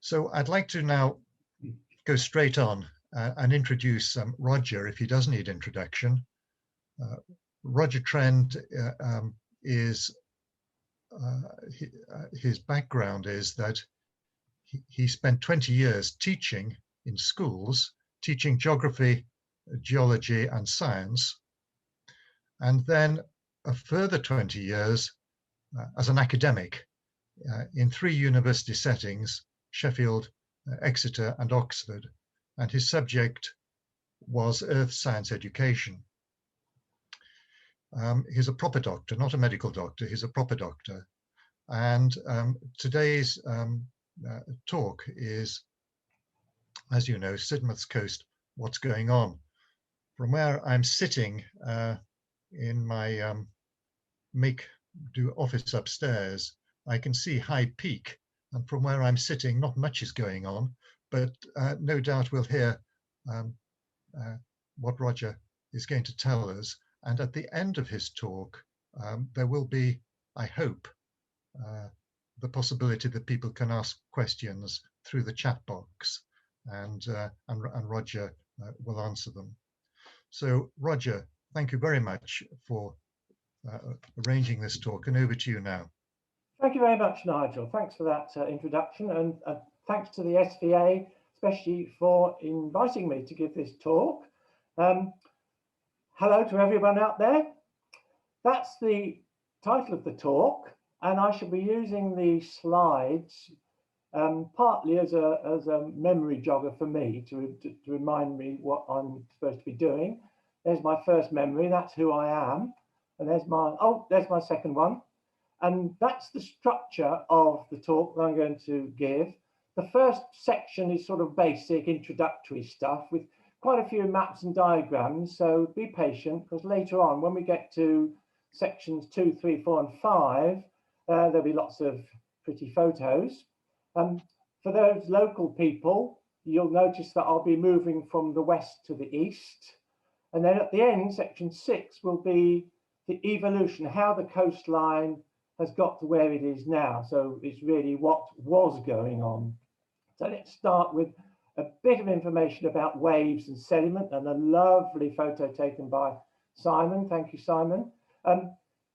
So I'd like to now go straight on and introduce Roger, if he does need introduction. Roger Trend is, his background is that he spent 20 years teaching in schools, teaching geography, geology and science, and then a further 20 years as an academic in 3 university settings, Sheffield, Exeter and Oxford, and his subject was earth science education. He's a proper doctor, not a medical doctor, he's a proper doctor. And today's talk is, as you know, Sidmouth's coast, what's going on. From where I'm sitting in my make-do office upstairs, I can see Hyde Peak, and from where I'm sitting, not much is going on, but no doubt we'll hear what Roger is going to tell us. And at the end of his talk, there will be, I hope, the possibility that people can ask questions through the chat box, and Roger will answer them. So, Roger, thank you very much for arranging this talk, and over to you now. Thank you very much, Nigel. Thanks for that introduction, and thanks to the SVA, especially for inviting me to give this talk. Hello to everyone out there. That's the title of the talk, and I shall be using the slides partly as a memory jogger for me to remind me what I'm supposed to be doing. There's my first memory, that's who I am. And there's my second one. And that's the structure of the talk that I'm going to give. The first section is sort of basic introductory stuff with quite a few maps and diagrams. So be patient, because later on, when we get to sections 2, 3, 4, and 5, there'll be lots of pretty photos. For those local people, you'll notice that I'll be moving from the west to the east. And then at the end, section 6 will be the evolution, how the coastline has got to where it is now. So it's really what was going on. So let's start with a bit of information about waves and sediment, and a lovely photo taken by Simon. Thank you, Simon.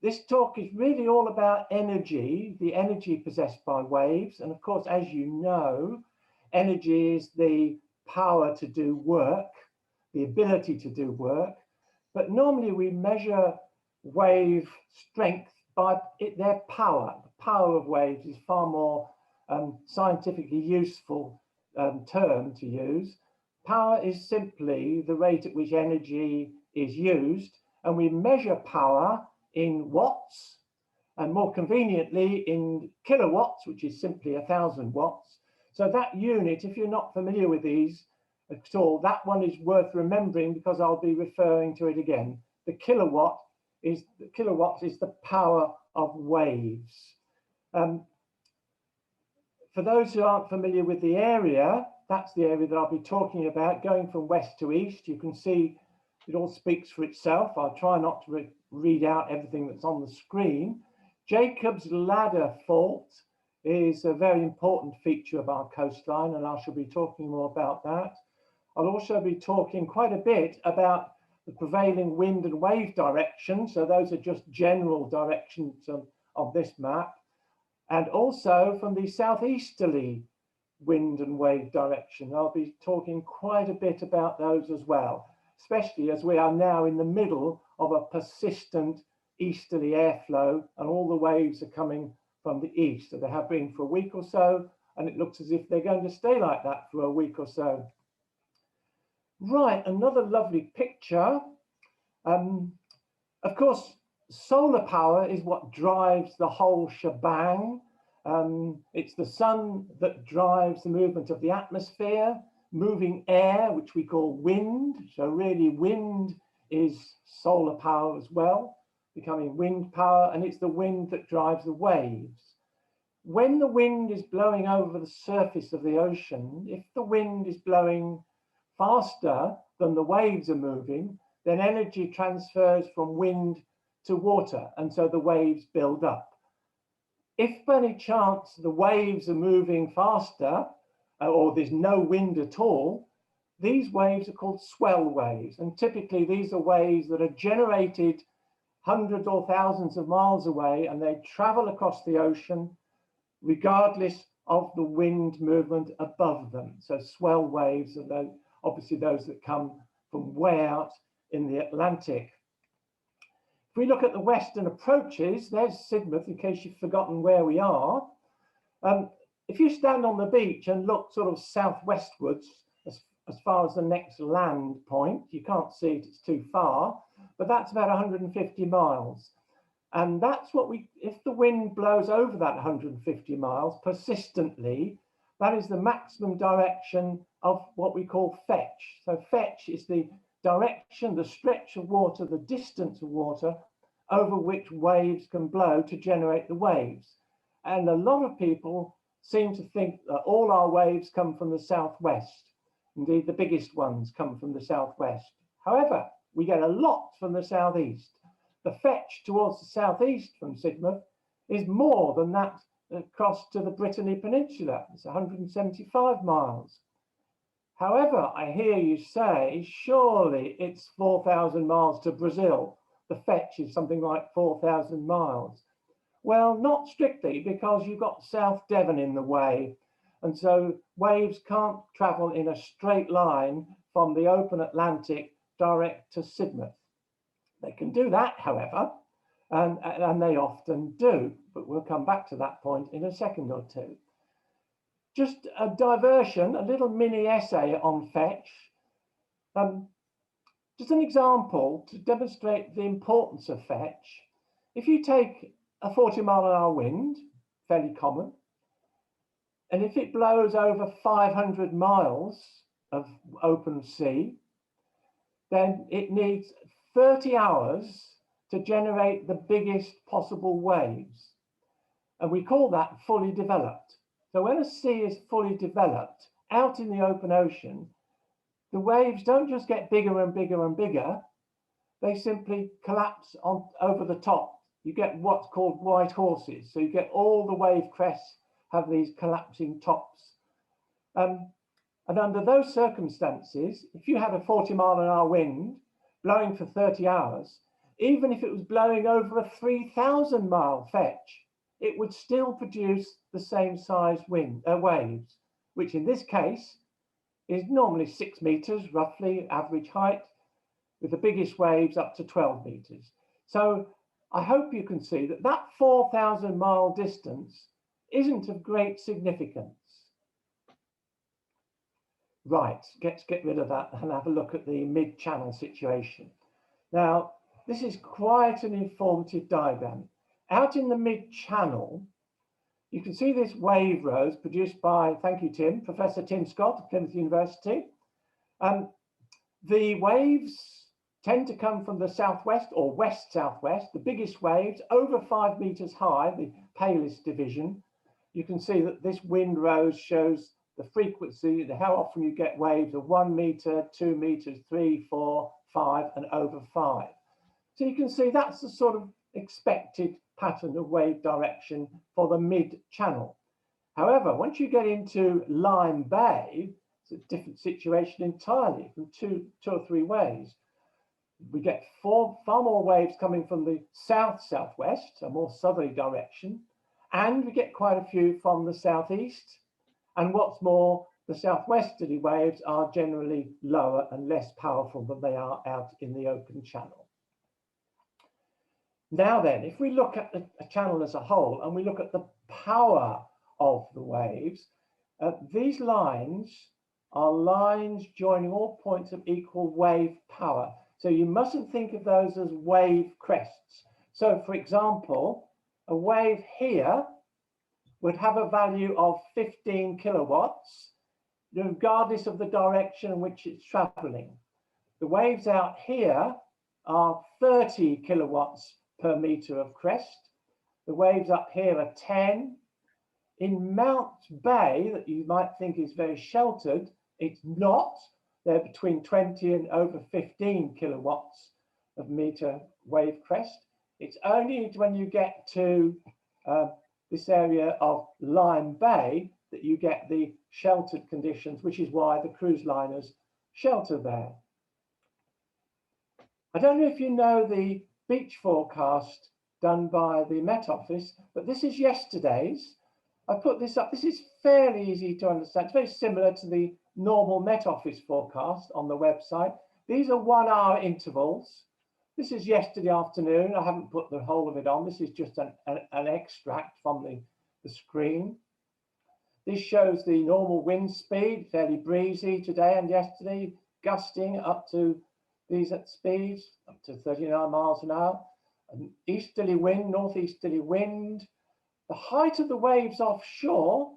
This talk is really all about energy, the energy possessed by waves. And of course, as you know, energy is the power to do work, the ability to do work. But normally we measure wave strength by their power. The power of waves is far more scientifically useful term to use. Power is simply the rate at which energy is used, and we measure power in watts, and more conveniently in kilowatts, which is simply 1,000 watts. So that unit, if you're not familiar with these at all, that one is worth remembering, because I'll be referring to it again. The kilowatts is the power of waves. For those who aren't familiar with the area, that's the area that I'll be talking about, going from west to east. You can see it all speaks for itself. I'll try not to read out everything that's on the screen. Jacob's Ladder Fault is a very important feature of our coastline, and I shall be talking more about that. I'll also be talking quite a bit about the prevailing wind and wave direction. So those are just general directions of this map. And also from the southeasterly wind and wave direction. I'll be talking quite a bit about those as well, especially as we are now in the middle of a persistent easterly airflow, and all the waves are coming from the east. So they have been for a week or so, and it looks as if they're going to stay like that for a week or so. Right, another lovely picture. Of course, solar power is what drives the whole shebang. It's the sun that drives the movement of the atmosphere, moving air, which we call wind. So really wind is solar power as well, becoming wind power, and it's the wind that drives the waves. When the wind is blowing over the surface of the ocean, if the wind is blowing faster than the waves are moving, then energy transfers from wind to water, and so the waves build up. If by any chance the waves are moving faster, or there's no wind at all, these waves are called swell waves. And typically these are waves that are generated hundreds or thousands of miles away, and they travel across the ocean regardless of the wind movement above them. So swell waves are obviously those that come from way out in the Atlantic. If we look at the western approaches, there's Sidmouth, in case you've forgotten where we are. If you stand on the beach and look sort of southwestwards, as far as the next land point, you can't see it, it's too far, but that's about 150 miles. And that's what if the wind blows over that 150 miles persistently, that is the maximum direction of what we call fetch. So fetch is the direction, the stretch of water, the distance of water over which waves can blow to generate the waves. And a lot of people seem to think that all our waves come from the southwest. Indeed, the biggest ones come from the southwest. However, we get a lot from the southeast. The fetch towards the southeast from Sidmouth is more than that across to the Brittany Peninsula. It's 175 miles. However, I hear you say, surely it's 4,000 miles to Brazil. The fetch is something like 4,000 miles. Well, not strictly, because you've got South Devon in the way. And so waves can't travel in a straight line from the open Atlantic direct to Sidmouth. They can do that, however, and they often do, but we'll come back to that point in a second or two. Just a diversion, a little mini essay on fetch. Just an example to demonstrate the importance of fetch. If you take a 40-mile-an-hour wind, fairly common, and if it blows over 500 miles of open sea, then it needs 30 hours to generate the biggest possible waves. And we call that fully developed. So when a sea is fully developed out in the open ocean, the waves don't just get bigger and bigger and bigger, they simply collapse over the top. You get what's called white horses. So you get all the wave crests have these collapsing tops. And under those circumstances, if you had a 40-mile-an-hour wind blowing for 30 hours, even if it was blowing over a 3,000-mile fetch, it would still produce the same size waves, which in this case is normally 6 meters, roughly average height, with the biggest waves up to 12 meters. So I hope you can see that that 4,000-mile distance isn't of great significance. Right, let's get rid of that and have a look at the mid-channel situation. Now, this is quite an informative diagram. Out in the mid-channel, you can see this wave rose produced by, thank you, Tim, Professor Tim Scott of Plymouth University. The waves tend to come from the southwest or west-southwest. The biggest waves, over 5 meters high, the palest division. You can see that this wind rose shows the frequency, how often you get waves of 1 meter, 2 meters, 3, 4, 5, and over 5. So you can see that's the sort of expected pattern of wave direction for the mid-channel. However, once you get into Lyme Bay, it's a different situation entirely from two or three ways. We get far more waves coming from the south-southwest, a more southerly direction, and we get quite a few from the southeast. And what's more, the southwesterly waves are generally lower and less powerful than they are out in the open channel. Now then, if we look at the channel as a whole and we look at the power of the waves, these lines are lines joining all points of equal wave power. So you mustn't think of those as wave crests. So for example, a wave here would have a value of 15 kilowatts, regardless of the direction in which it's traveling. The waves out here are 30 kilowatts per meter of crest. The waves up here are 10. In Mount Bay, that you might think is very sheltered, it's not. They're between 20 and over 15 kilowatts of meter wave crest. It's only when you get to this area of Lyme Bay that you get the sheltered conditions, which is why the cruise liners shelter there. I don't know if you know the beach forecast done by the Met Office, but this is yesterday's. I put this up. This is fairly easy to understand. It's very similar to the normal Met Office forecast on the website. These are 1 hour intervals. This is yesterday afternoon. I haven't put the whole of it on. This is just an extract from the screen. This shows the normal wind speed, fairly breezy today and yesterday, gusting up to these at speeds, up to 39 miles an hour. An easterly wind, northeasterly wind. The height of the waves offshore,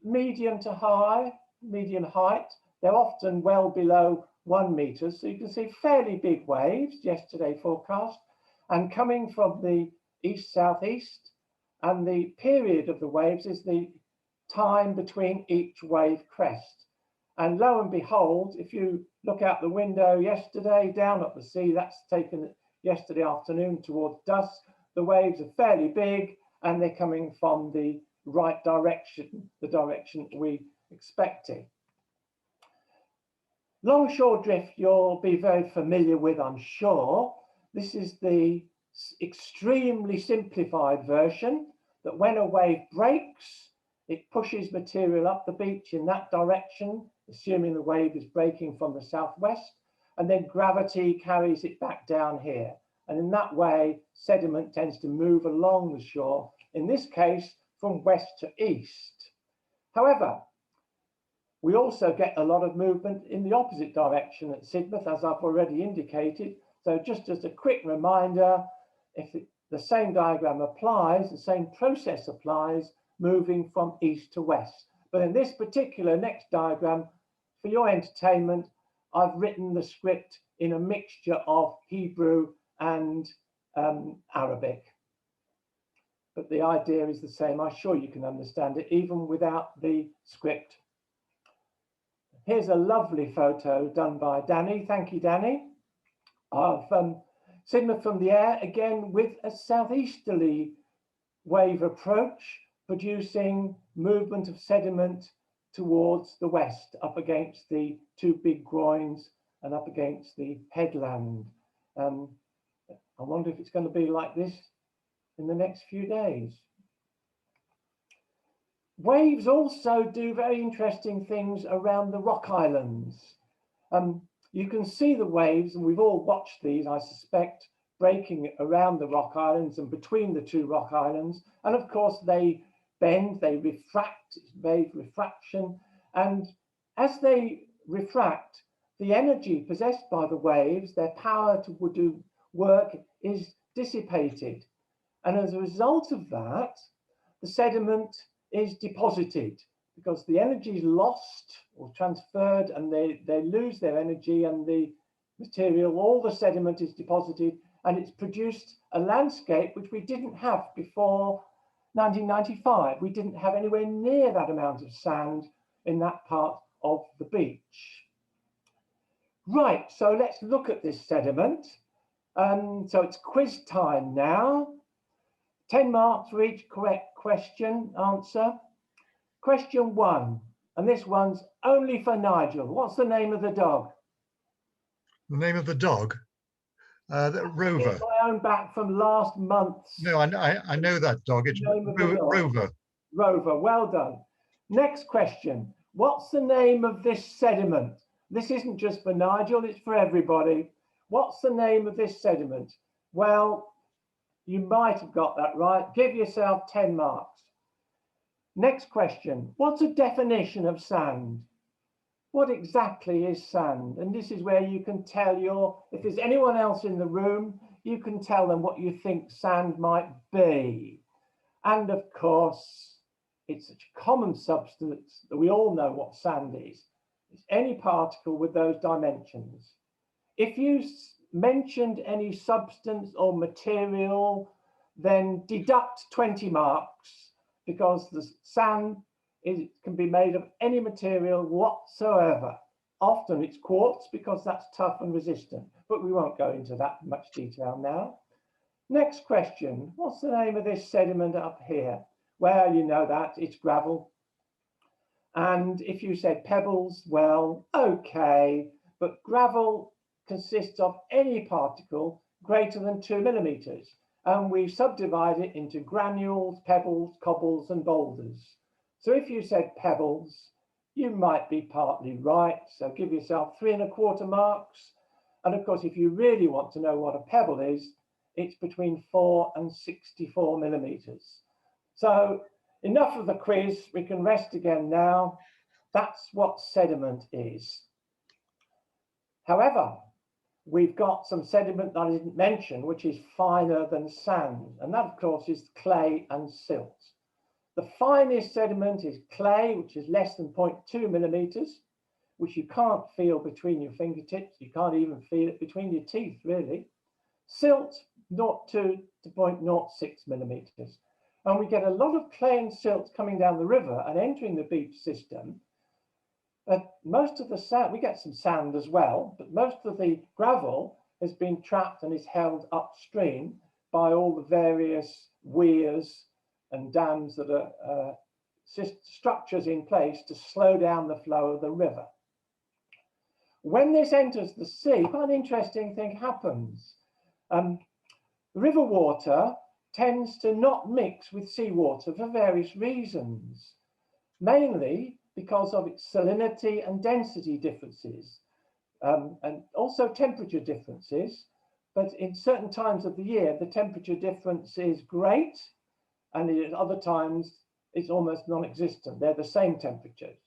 medium to high, medium height. They're often well below 1 meter. So you can see fairly big waves, yesterday forecast, and coming from the east-southeast. And the period of the waves is the time between each wave crest. And lo and behold, if you look out the window yesterday, down at the sea, that's taken yesterday afternoon towards dusk, the waves are fairly big and they're coming from the right direction, the direction we expected. Longshore drift, you'll be very familiar with, I'm sure. This is the extremely simplified version that when a wave breaks, it pushes material up the beach in that direction, assuming the wave is breaking from the southwest, and then gravity carries it back down here. And in that way, sediment tends to move along the shore, in this case, from west to east. However, we also get a lot of movement in the opposite direction at Sidmouth, as I've already indicated. So just as a quick reminder, if the same diagram applies, the same process applies, moving from east to west. But in this particular next diagram, for your entertainment, I've written the script in a mixture of Hebrew and Arabic. But the idea is the same. I'm sure you can understand it, even without the script. Here's a lovely photo done by Danny. Thank you, Danny. Of Sidmouth from the air, again with a southeasterly wave approach, producing movement of sediment towards the west, up against the two big groins and up against the headland. I wonder if it's going to be like this in the next few days. Waves also do very interesting things around the rock islands. You can see the waves, and we've all watched these, I suspect, breaking around the rock islands and between the two rock islands. And of course, they bend, they refract, wave refraction. And as they refract, the energy possessed by the waves, their power to do work, is dissipated. And as a result of that, the sediment is deposited because the energy is lost or transferred, and they lose their energy, and the material, all the sediment is deposited, and it's produced a landscape which we didn't have before 1995. We didn't have anywhere near that amount of sand in that part of the beach. Right, so let's look at this sediment. So it's quiz time now. 10 marks for each correct answer. Question 1, and this one's only for Nigel. What's the name of the dog? The name of the dog? Rover. It's my own back from last month's. No, I know that dog. It's Rover. Rover, well done. Next question. What's the name of this sediment? This isn't just for Nigel, it's for everybody. What's the name of this sediment? Well, you might have got that right. Give yourself 10 marks. Next question. What's a definition of sand? What exactly is sand? And this is where you can tell if there's anyone else in the room, you can tell them what you think sand might be. And of course, it's such a common substance that we all know what sand is. It's any particle with those dimensions. If you mentioned any substance or material, then deduct 20 marks, because the sand can be made of any material whatsoever. Often it's quartz because that's tough and resistant, but we won't go into that much detail now. Next question, what's the name of this sediment up here? Well, you know that, it's gravel. And if you said pebbles, well, okay, but gravel consists of any particle greater than 2 millimeters. And we subdivide it into granules, pebbles, cobbles, and boulders. So if you said pebbles, you might be partly right. So give yourself 3¼ marks. And of course, if you really want to know what a pebble is, it's between 4 and 64 millimeters. So enough of the quiz. We can rest again now. That's what sediment is. However, we've got some sediment that I didn't mention, which is finer than sand. And that, of course, is clay and silt. The finest sediment is clay, which is less than 0.2 millimeters, which you can't feel between your fingertips. You can't even feel it between your teeth, really. Silt, 0.2 to 0.06 millimeters. And we get a lot of clay and silt coming down the river and entering the beach system. Most of the sand, we get some sand as well, but most of the gravel has been trapped and is held upstream by all the various weirs and dams that are structures in place to slow down the flow of the river. When this enters the sea, quite an interesting thing happens. River water tends to not mix with seawater for various reasons, mainly because of its salinity and density differences, and also temperature differences. But in certain times of the year, the temperature difference is great, and at other times it's almost non-existent. They're the same temperatures.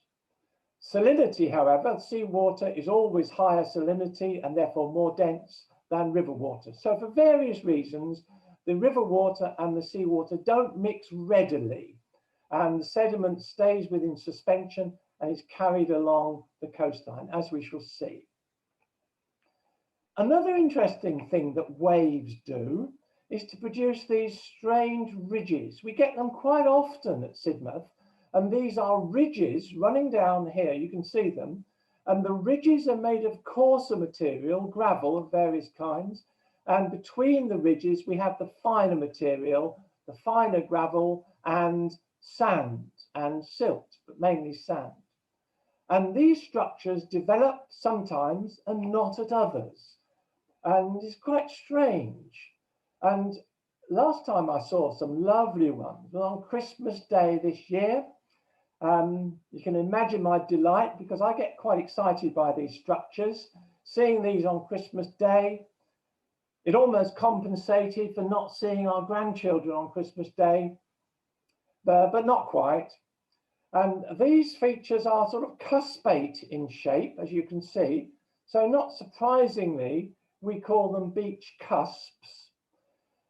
Salinity, however, seawater is always higher salinity and therefore more dense than river water. So for various reasons, the river water and the seawater don't mix readily, and the sediment stays within suspension and is carried along the coastline, as we shall see. Another interesting thing that waves do is to produce these strange ridges. We get them quite often at Sidmouth, and these are ridges running down here. You can see them, and the ridges are made of coarser material, gravel of various kinds, and between the ridges we have the finer material, the finer gravel, and sand and silt, but mainly sand. And these structures develop sometimes and not at others, and it's quite strange. And last time I saw some lovely ones was on Christmas Day this year. You can imagine my delight, because I get quite excited by these structures. Seeing these on Christmas Day, it almost compensated for not seeing our grandchildren on Christmas Day, but not quite. And these features are sort of cuspate in shape, as you can see. So not surprisingly, we call them beach cusps.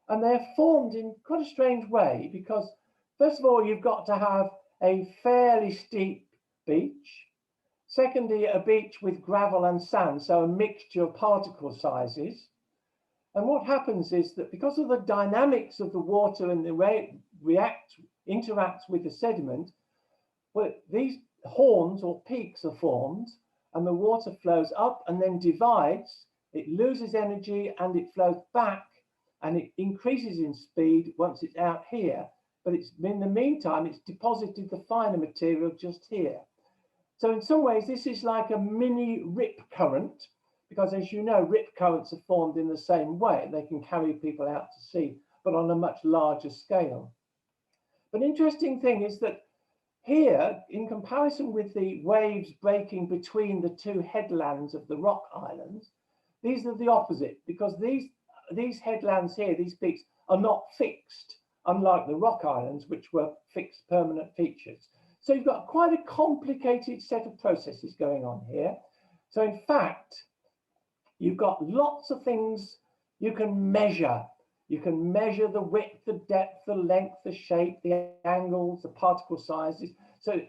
And they're formed in quite a strange way, because first of all, you've got to have a fairly steep beach. Secondly, a beach with gravel and sand, so a mixture of particle sizes. And what happens is that because of the dynamics of the water and the way it interacts with the sediment, well, these horns or peaks are formed, and the water flows up and then divides. It loses energy and it flows back, and it increases in speed once it's out here. But it's in the meantime, it's deposited the finer material just here. So in some ways, this is like a mini rip current, because as you know, rip currents are formed in the same way. They can carry people out to sea, but on a much larger scale. But interesting thing is that here, in comparison with the waves breaking between the two headlands of the rock islands, these are the opposite, because these headlands here, these peaks, are not fixed, unlike the rock islands, which were fixed permanent features. So you've got quite a complicated set of processes going on here. So in fact, you've got lots of things you can measure. You can measure the width, the depth, the length, the shape, the angles, the particle sizes. So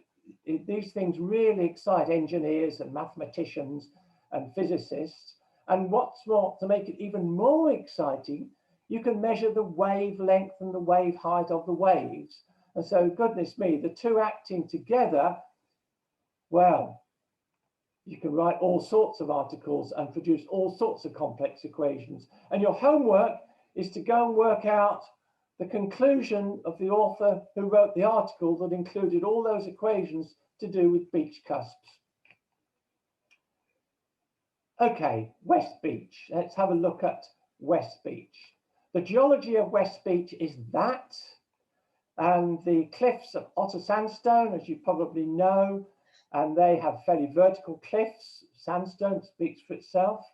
these things really excite engineers and mathematicians and physicists. And what's more, to make it even more exciting, you can measure the wavelength and the wave height of the waves. And so, goodness me, the two acting together, well, you can write all sorts of articles and produce all sorts of complex equations. And your homework is to go and work out the conclusion of the author who wrote the article that included all those equations to do with beach cusps. Okay, West Beach. Let's have a look at West Beach. The geology of West Beach is that, and the cliffs of Otter sandstone, as you probably know, and they have fairly vertical cliffs. Sandstone speaks for itself.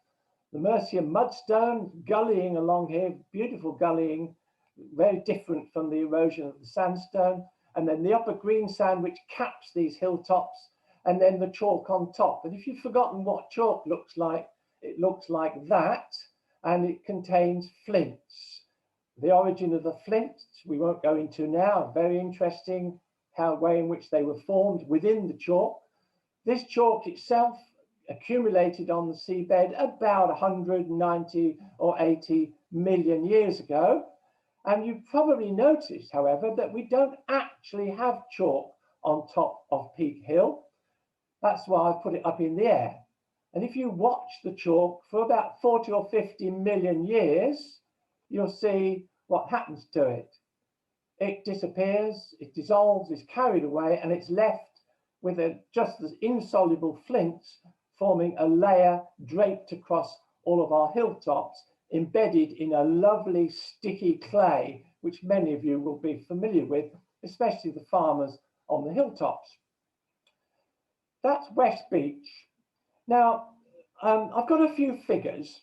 The Millennium mudstone gullying along here, beautiful gullying, very different from the erosion of the sandstone. And then the upper green sand, which caps these hilltops, and then the chalk on top. And if you've forgotten what chalk looks like, it looks like that, and it contains flints. The origin of the flints, we won't go into now, very interesting way in which they were formed within the chalk. This chalk itself accumulated on the seabed about 190 or 80 million years ago. And you probably noticed, however, that we don't actually have chalk on top of Peak Hill. That's why I've put it up in the air. And if you watch the chalk for about 40 or 50 million years, you'll see what happens to it. It disappears, it dissolves, is carried away, and it's left with just as insoluble flints forming a layer draped across all of our hilltops, embedded in a lovely sticky clay, which many of you will be familiar with, especially the farmers on the hilltops. That's West Beach. Now, I've got a few figures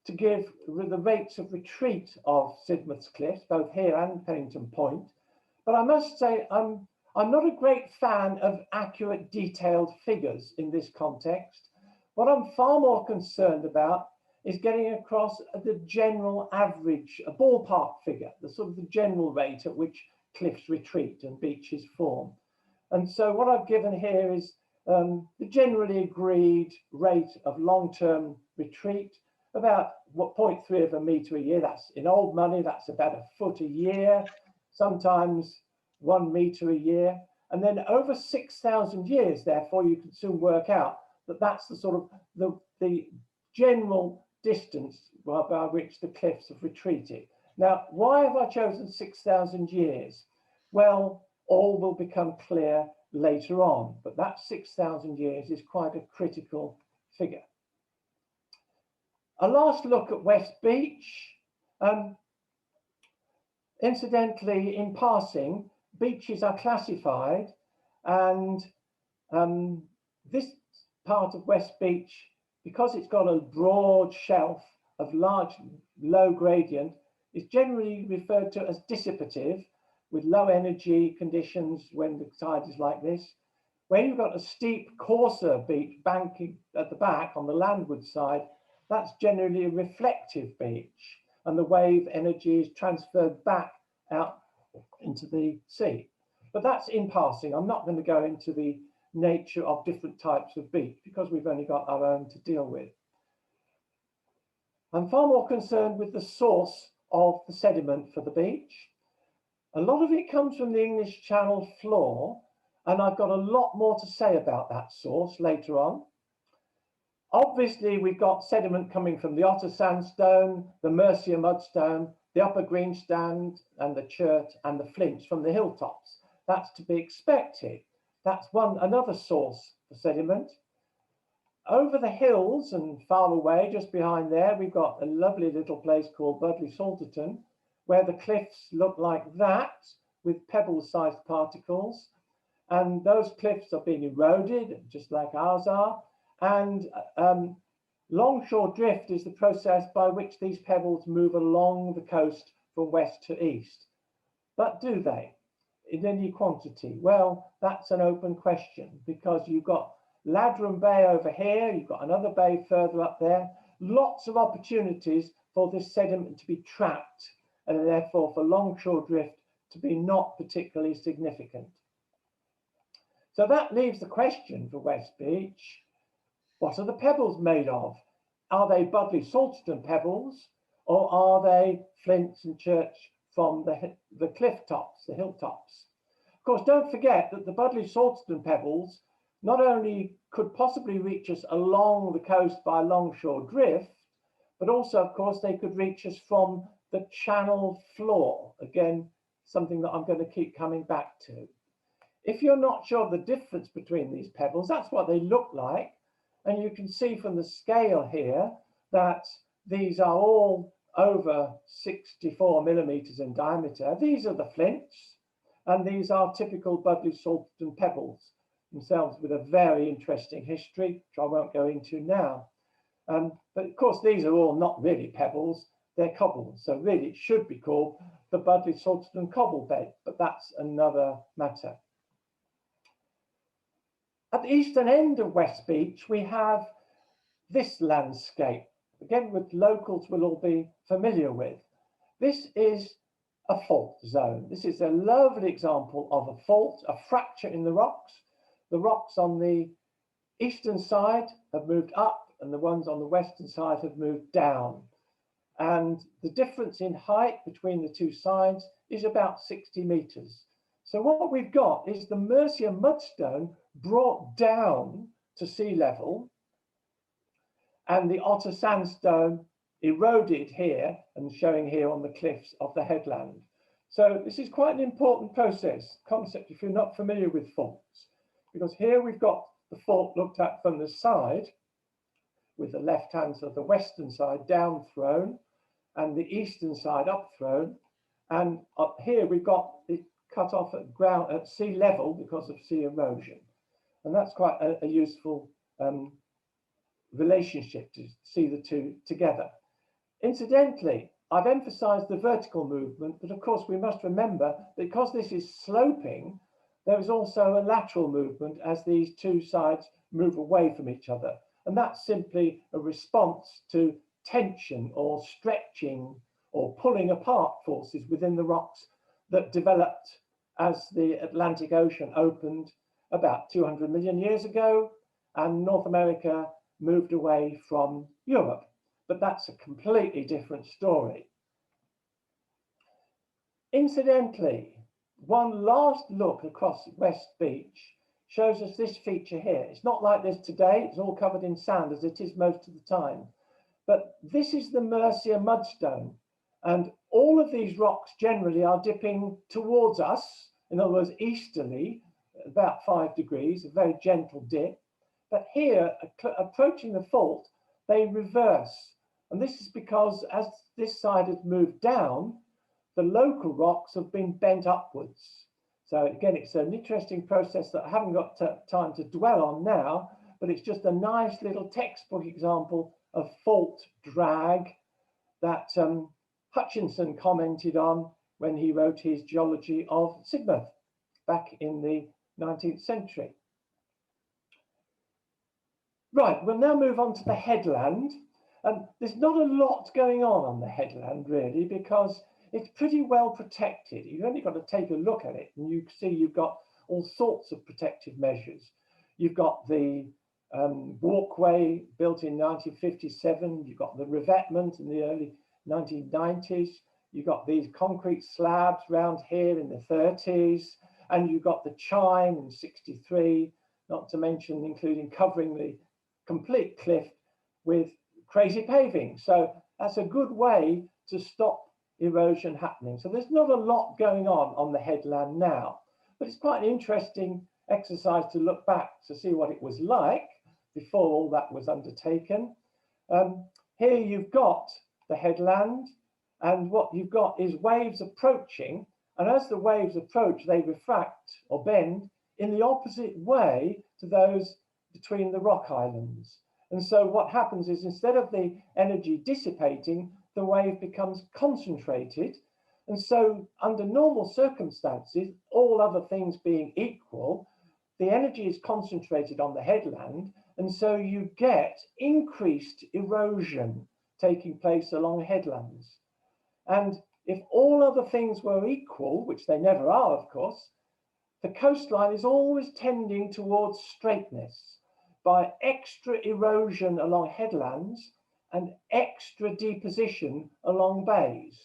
to give the rates of retreat of Sidmouth's cliffs, both here and Pennington Point, but I must say I'm not a great fan of accurate, detailed figures in this context. What I'm far more concerned about is getting across the general average, a ballpark figure, the sort of the general rate at which cliffs retreat and beaches form. And so what I've given here is the generally agreed rate of long-term retreat, about 0.3 of a metre a year. That's in old money, that's about a foot a year, sometimes 1 metre a year. And then over 6,000 years, therefore, you can soon work out that that's the sort of the general distance by which the cliffs have retreated. Now, why have I chosen 6,000 years? Well, all will become clear later on, but that 6,000 years is quite a critical figure. A last look at West Beach. Incidentally, in passing, beaches are classified, and this part of West Beach, because it's got a broad shelf of large, low gradient, is generally referred to as dissipative, with low energy conditions when the tide is like this. When you've got a steep, coarser beach banking at the back on the landward side, that's generally a reflective beach, and the wave energy is transferred back out into the sea. But that's in passing. I'm not going to go into the nature of different types of beach because we've only got our own to deal with. I'm far more concerned with the source of the sediment for the beach. A lot of it comes from the English Channel floor, and I've got a lot more to say about that source later on. Obviously, we've got sediment coming from the Otter sandstone, the Mercia mudstone, the upper greenstone, and the chert and the flints from the hilltops. That's to be expected. That's another source for sediment. Over the hills and far away, just behind there, we've got a lovely little place called Budleigh Salterton, where the cliffs look like that, with pebble-sized particles. And those cliffs are being eroded, just like ours are. And Longshore Drift is the process by which these pebbles move along the coast from west to east. But do they in any quantity? Well, that's an open question, because you've got Ladram Bay over here, you've got another bay further up there, lots of opportunities for this sediment to be trapped, and therefore for Longshore Drift to be not particularly significant. So that leaves the question for West Beach: what are the pebbles made of? Are they Budleigh Salterton pebbles, or are they flints and chert from the cliff tops, the hilltops? Of course, don't forget that the Budleigh Salterton pebbles not only could possibly reach us along the coast by Longshore Drift, but also, of course, they could reach us from the channel floor. Again, something that I'm going to keep coming back to. If you're not sure of the difference between these pebbles, that's what they look like. And you can see from the scale here that these are all over 64 millimeters in diameter. These are the flints, and these are typical Budleigh-Salterton pebbles themselves, with a very interesting history, which I won't go into now. But of course, these are all not really pebbles, they're cobbles. So really it should be called the Budleigh-Salterton cobble bed, but that's another matter. At the eastern end of West Beach, we have this landscape, again, which locals will all be familiar with. This is a fault zone. This is a lovely example of a fault, a fracture in the rocks. The rocks on the eastern side have moved up, and the ones on the western side have moved down. And the difference in height between the two sides is about 60 meters. So what we've got is the Mercia mudstone brought down to sea level, and the Otter sandstone eroded here and showing here on the cliffs of the headland. So this is quite an important concept if you're not familiar with faults, because here we've got the fault looked at from the side, with the left hand, so the western side down thrown and the eastern side up thrown, and up here we've got it cut off at ground at sea level because of sea erosion, and that's quite a useful relationship to see the two together. Incidentally, I've emphasized the vertical movement, but of course we must remember that because this is sloping, there is also a lateral movement as these two sides move away from each other. And that's simply a response to tension or stretching or pulling apart forces within the rocks that developed as the Atlantic Ocean opened about 200 million years ago, and North America moved away from Europe. But that's a completely different story. Incidentally, one last look across West Beach shows us this feature here. It's not like this today, it's all covered in sand as it is most of the time. But this is the Mercia mudstone, and all of these rocks generally are dipping towards us, in other words, easterly, about 5 degrees, a very gentle dip. But here, approaching the fault, they reverse. And this is because as this side has moved down, the local rocks have been bent upwards. So again, it's an interesting process that I haven't got time to dwell on now, but it's just a nice little textbook example of fault drag that Hutchinson commented on when he wrote his Geology of Sidmouth back in the 19th century. Right, we'll now move on to the headland. And there's not a lot going on the headland really, because it's pretty well protected. You've only got to take a look at it and you see you've got all sorts of protective measures. You've got the Walkway built in 1957. You've got the revetment in the early 1990s. You've got these concrete slabs around here in the 30s. And you've got the chine in 63, not to mention including covering the complete cliff with crazy paving. So that's a good way to stop erosion happening. So there's not a lot going on the headland now, but it's quite an interesting exercise to look back to see what it was like before all that was undertaken. Here you've got the headland, and what you've got is waves approaching, and as the waves approach, they refract or bend in the opposite way to those between the rock islands. And so what happens is, instead of the energy dissipating, the wave becomes concentrated. And so under normal circumstances, all other things being equal, the energy is concentrated on the headland. And so you get increased erosion taking place along headlands. And if all other things were equal, which they never are, of course, the coastline is always tending towards straightness by extra erosion along headlands and extra deposition along bays.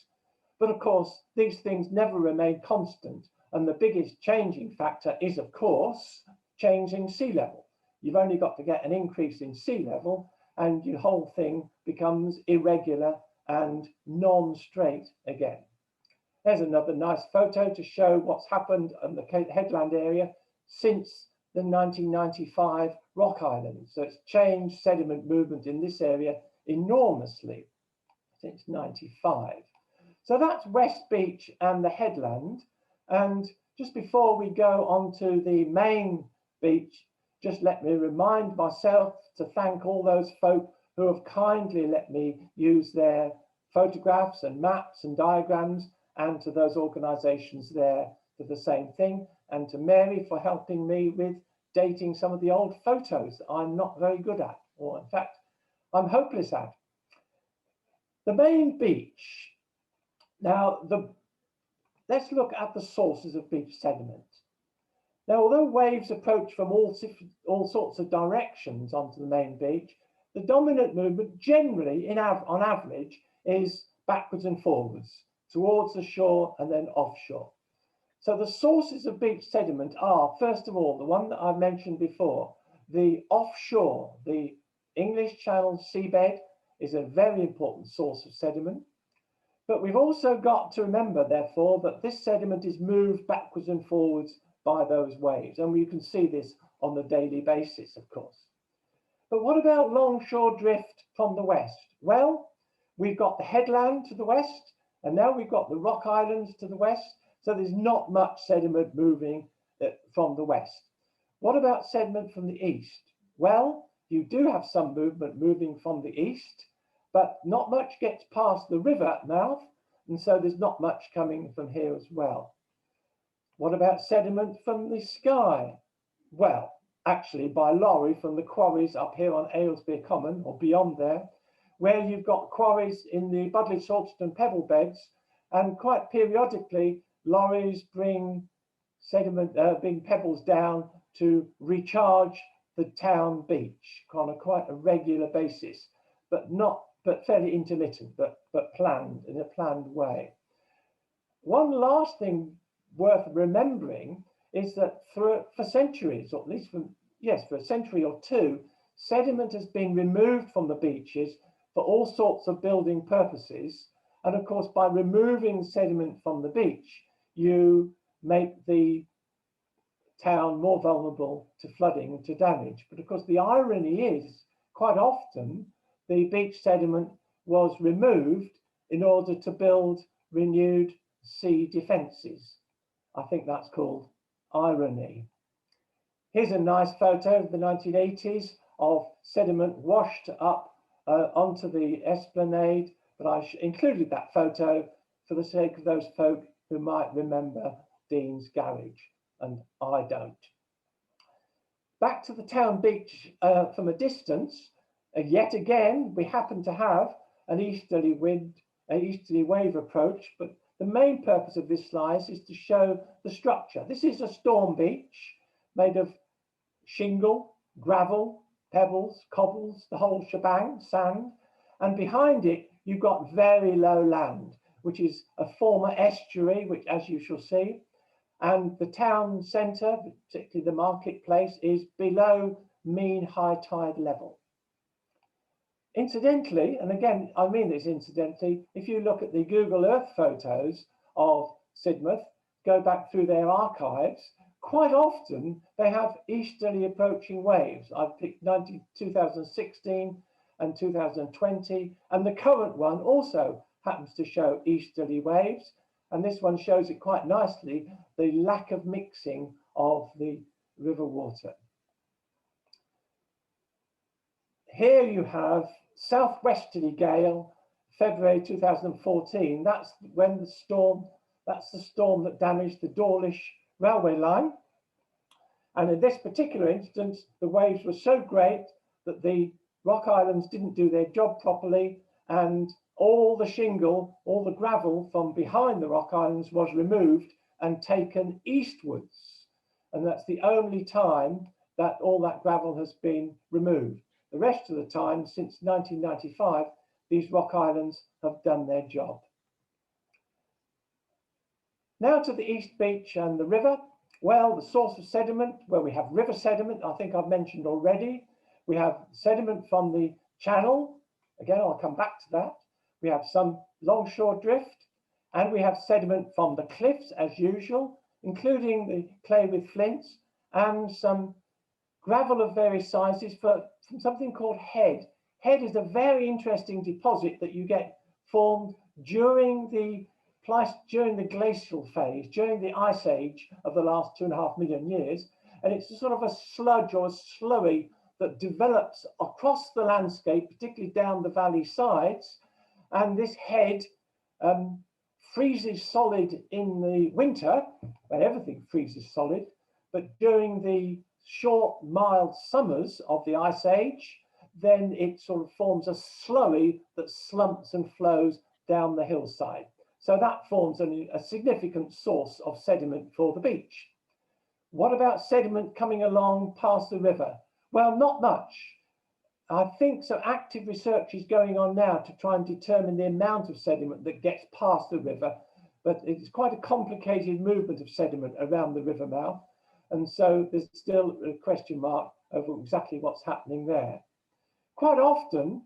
But of course, these things never remain constant. And the biggest changing factor is, of course, changing sea level. You've only got to get an increase in sea level and your whole thing becomes irregular and non-straight again. There's another nice photo to show what's happened in the headland area since the 1995 rock island. So it's changed sediment movement in this area enormously since 95. So that's West Beach and the headland. And just before we go on to the main beach, just let me remind myself to thank all those folk who have kindly let me use their photographs and maps and diagrams, and to those organisations there for the same thing, and to Mary for helping me with dating some of the old photos that I'm not very good at, or in fact, I'm hopeless at. The main beach. Now, let's look at the sources of beach sediment. Now, although waves approach from all sorts of directions onto the main beach, the dominant movement generally, on average, is backwards and forwards, towards the shore and then offshore. So the sources of beach sediment are, first of all, the one that I've mentioned before, the offshore, the English Channel seabed is a very important source of sediment. But we've also got to remember, therefore, that this sediment is moved backwards and forwards by those waves. And we can see this on a daily basis, of course. But what about longshore drift from the west? Well, we've got the headland to the west, and now we've got the rock islands to the west. So there's not much sediment moving from the west. What about sediment from the east? Well, you do have some movement moving from the east, but not much gets past the river mouth, and so there's not much coming from here as well. What about sediment from the sky? Well, actually by lorry from the quarries up here on Aylesbury Common, or beyond there, where you've got quarries in the Budleigh, Salterton pebble beds, and quite periodically lorries bring sediment, bring pebbles down to recharge the town beach on a quite a regular basis, but fairly intermittent, but planned in a planned way. One last thing worth remembering is that for centuries, or at least for a century or two, sediment has been removed from the beaches for all sorts of building purposes. And of course, by removing sediment from the beach, you make the town more vulnerable to flooding and to damage. But of course, the irony is quite often the beach sediment was removed in order to build renewed sea defences. I think that's called irony. Here's a nice photo of the 1980s of sediment washed up onto the esplanade, but I included that photo for the sake of those folk who might remember Dean's Garage, and I don't. Back to the town beach from a distance, yet again, we happen to have an easterly wind, an easterly wave approach, but the main purpose of this slide is to show the structure. This is a storm beach made of shingle, gravel, pebbles, cobbles, the whole shebang, sand. And behind it, you've got very low land, which is a former estuary, which, as you shall see, and the town centre, particularly the marketplace, is below mean high tide level. Incidentally, and again, I mean this incidentally, if you look at the Google Earth photos of Sidmouth, go back through their archives, quite often they have easterly approaching waves. I've picked 2016 and 2020, and the current one also happens to show easterly waves. And this one shows it quite nicely, the lack of mixing of the river water. Here you have southwesterly gale, February 2014. That's when the storm that damaged the Dawlish railway line. And in this particular instance, the waves were so great that the rock islands didn't do their job properly, and all the shingle, all the gravel from behind the rock islands was removed and taken eastwards. And that's the only time that all that gravel has been removed. The rest of the time, since 1995, these rock islands have done their job. Now to the East Beach and the river. Well, the source of sediment, where we have river sediment, I think I've mentioned already. We have sediment from the channel. Again, I'll come back to that. we have some longshore drift, and we have sediment from the cliffs as usual, including the clay with flints and some gravel of various sizes from something called head. Head is a very interesting deposit that you get formed during the glacial phase, during the ice age of the last 2.5 million years. And it's a sort of a sludge or a slurry that develops across the landscape, particularly down the valley sides. And this head freezes solid in the winter, when everything freezes solid, but during the short, mild summers of the ice age, then it sort of forms a slurry that slumps and flows down the hillside. So that forms a significant source of sediment for the beach. What about sediment coming along past the river? Well, not much. I think some active research is going on now to try and determine the amount of sediment that gets past the river, but it's quite a complicated movement of sediment around the river mouth. And so there's still a question mark over exactly what's happening there. Quite often,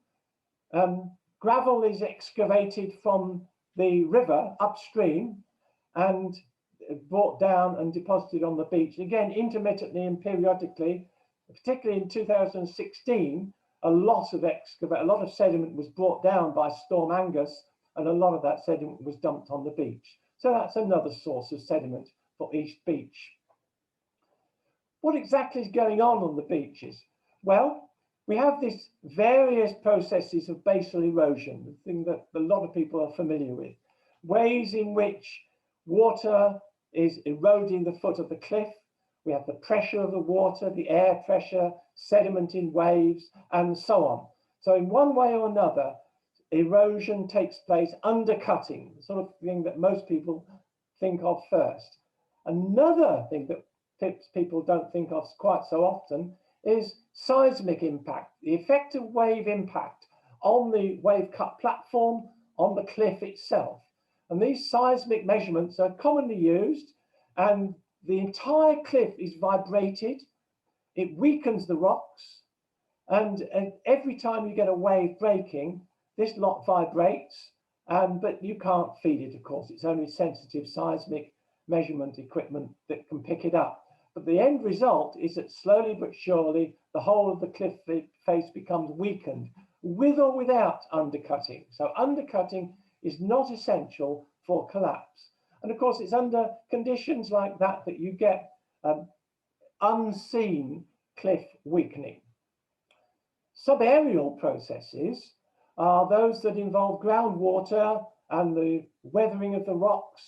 gravel is excavated from the river upstream and brought down and deposited on the beach. Again, intermittently and periodically, particularly in 2016, a lot of sediment was brought down by Storm Angus, and a lot of that sediment was dumped on the beach. So that's another source of sediment for East Beach. What exactly is going on the beaches? Well, we have these various processes of basal erosion, the thing that a lot of people are familiar with, ways in which water is eroding the foot of the cliff. We have the pressure of the water, the air pressure, sediment in waves, and so on. So in one way or another, erosion takes place, undercutting, the sort of thing that most people think of first. Another thing that people don't think of quite so often is seismic impact, the effect of wave impact on the wave cut platform, on the cliff itself. And these seismic measurements are commonly used, and the entire cliff is vibrated. It weakens the rocks, and every time you get a wave breaking, this lot vibrates, but you can't feed it, of course. It's only sensitive seismic measurement equipment that can pick it up. But the end result is that slowly but surely, the whole of the cliff face becomes weakened, with or without undercutting. So undercutting is not essential for collapse. And of course, it's under conditions like that that you get unseen cliff weakening. Subaerial processes are those that involve groundwater and the weathering of the rocks,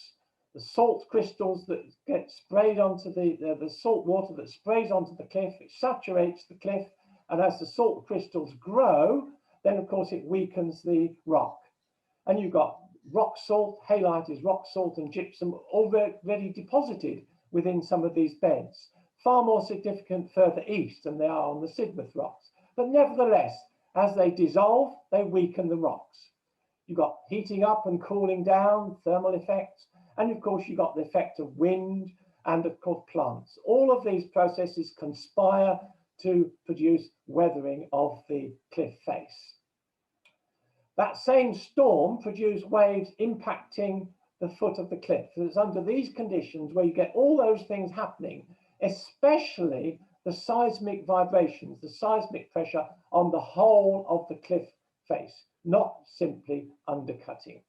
the salt crystals that get sprayed onto the salt water that sprays onto the cliff. It saturates the cliff, and as the salt crystals grow, then of course it weakens the rock. And you've got rock salt, halite is rock salt, and gypsum already deposited within some of these beds, far more significant further east than they are on the Sidmouth rocks. But nevertheless, as they dissolve, they weaken the rocks. You've got heating up and cooling down, thermal effects, and of course you've got the effect of wind and of course plants. All of these processes conspire to produce weathering of the cliff face. That same storm produced waves impacting the foot of the cliff. So it's under these conditions where you get all those things happening, especially the seismic vibrations, the seismic pressure on the whole of the cliff face, not simply undercutting.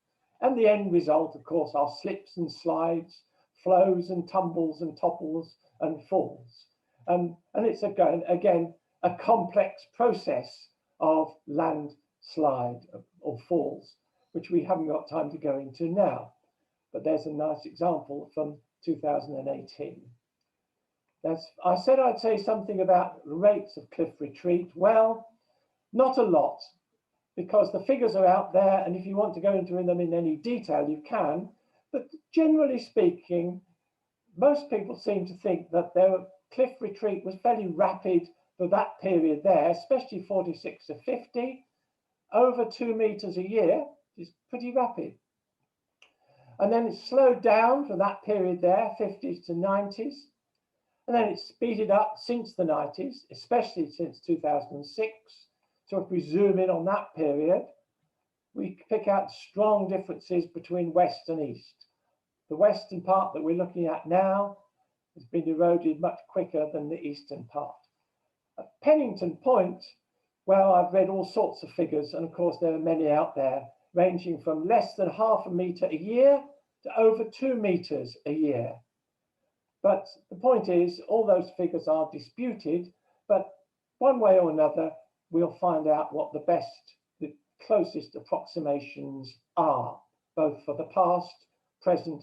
And the end result, of course, are slips and slides, flows and tumbles and topples and falls. And it's again a complex process of landslide or falls, which we haven't got time to go into now. But there's a nice example from 2018. I said I'd say something about rates of cliff retreat. Well, not a lot, because the figures are out there, and if you want to go into them in any detail, you can. But generally speaking, most people seem to think that their cliff retreat was fairly rapid for that period there, especially 46 to 50. Over 2 meters a year is pretty rapid. And then it slowed down for that period there, 50s to 90s. And then it's speeded up since the 90s, especially since 2006. So if we zoom in on that period, we pick out strong differences between west and east. The western part that we're looking at now has been eroded much quicker than the eastern part. At Pennington Point, well, I've read all sorts of figures, and of course there are many out there, ranging from less than half a metre a year to over 2 metres a year. But the point is, all those figures are disputed, but one way or another, we'll find out what the closest approximations are, both for the past, present,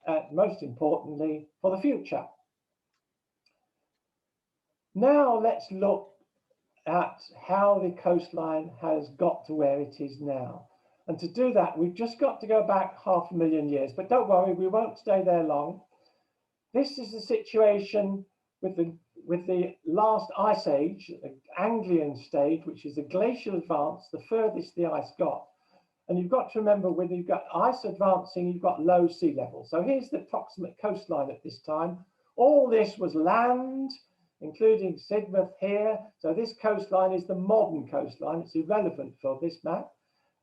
and most importantly, for the future. Now let's look at how the coastline has got to where it is now. And to do that, we've just got to go back 500,000 years, but don't worry, we won't stay there long. This is the situation with the last ice age, the Anglian stage, which is a glacial advance, the furthest the ice got. And you've got to remember, when you've got ice advancing, you've got low sea level. So here's the approximate coastline at this time. All this was land, including Sidmouth here. So this coastline is the modern coastline. It's irrelevant for this map.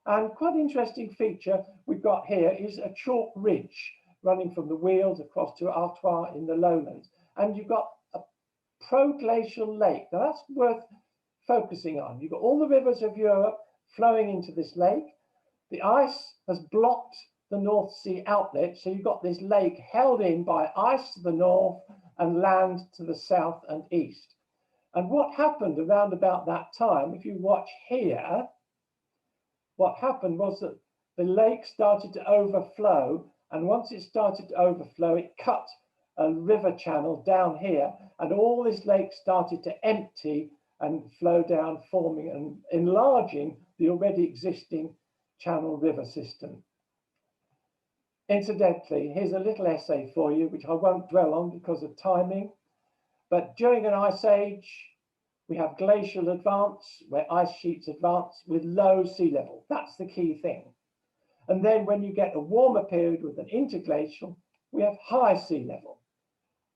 And quite an interesting feature we've got here is a chalk ridge running from the Weald across to Artois in the lowlands. And you've got a proglacial lake. Now that's worth focusing on. You've got all the rivers of Europe flowing into this lake. The ice has blocked the North Sea outlet, so you've got this lake held in by ice to the north and land to the south and east. And what happened around about that time, if you watch here, what happened was that the lake started to overflow, and once it started to overflow, it cut a river channel down here, and all this lake started to empty and flow down, forming and enlarging the already existing channel river system. Incidentally, here's a little essay for you, which I won't dwell on because of timing, but during an ice age, we have glacial advance, where ice sheets advance with low sea level. That's the key thing. And then when you get a warmer period with an interglacial, we have high sea level,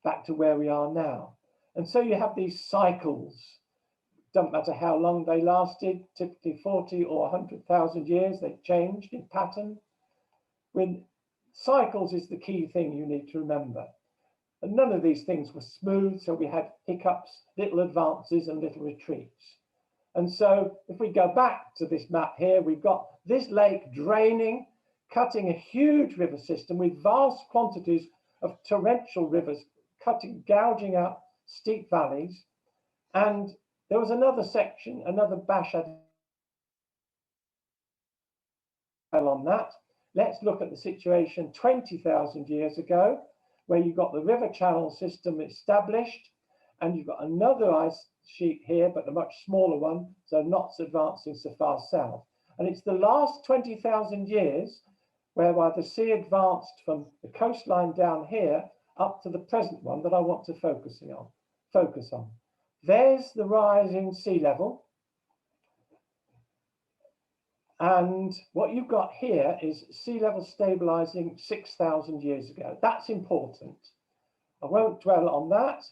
back to where we are now. And so you have these cycles. Don't matter how long they lasted, typically 40 or 100,000 years, they changed in pattern. When cycles is the key thing you need to remember. And none of these things were smooth, so we had hiccups, little advances and little retreats. And so if we go back to this map here, we've got this lake draining, cutting a huge river system with vast quantities of torrential rivers, gouging out steep valleys. And there was another section, another bash on that. Let's look at the situation 20,000 years ago, where you've got the river channel system established, and you've got another ice sheet here, but a much smaller one, so not advancing so far south. And it's the last 20,000 years whereby the sea advanced from the coastline down here up to the present one that I want to focus on. There's the rise in sea level. And what you've got here is sea level stabilizing 6,000 years ago. That's important. I won't dwell on that.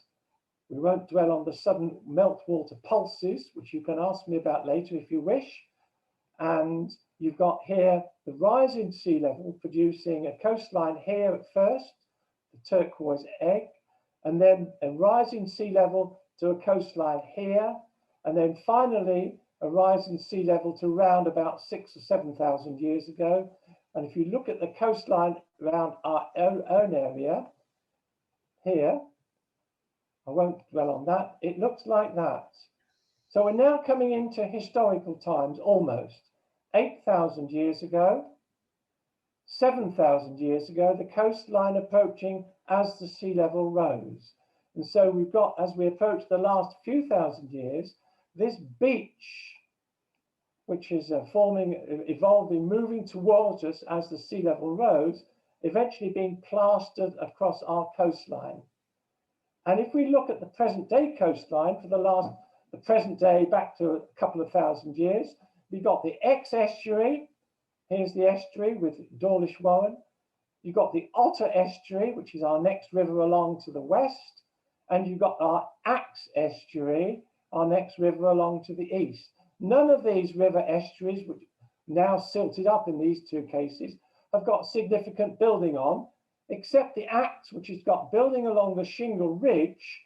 We won't dwell on the sudden meltwater pulses, which you can ask me about later if you wish. And you've got here the rise in sea level producing a coastline here at first, the turquoise egg, and then a rise in sea level to a coastline here, and then finally a rise in sea level to around about 6,000 or 7,000 years ago. And if you look at the coastline around our own area here, I won't dwell on that, it looks like that. So we're now coming into historical times almost. 8,000 years ago, 7,000 years ago, the coastline approaching as the sea level rose. And so we've got, as we approach the last few thousand years, this beach, which is evolving, moving towards us as the sea level rose, eventually being plastered across our coastline. And if we look at the present day coastline for the present day back to a couple of thousand years, we've got the estuary. Here's the estuary with Dawlish Warren. You've got the Otter estuary, which is our next river along to the west. And you've got our Axe estuary, our next river along to the east. None of these river estuaries, now silted up in these two cases, have got significant building on, except the Axe, which has got building along the shingle ridge,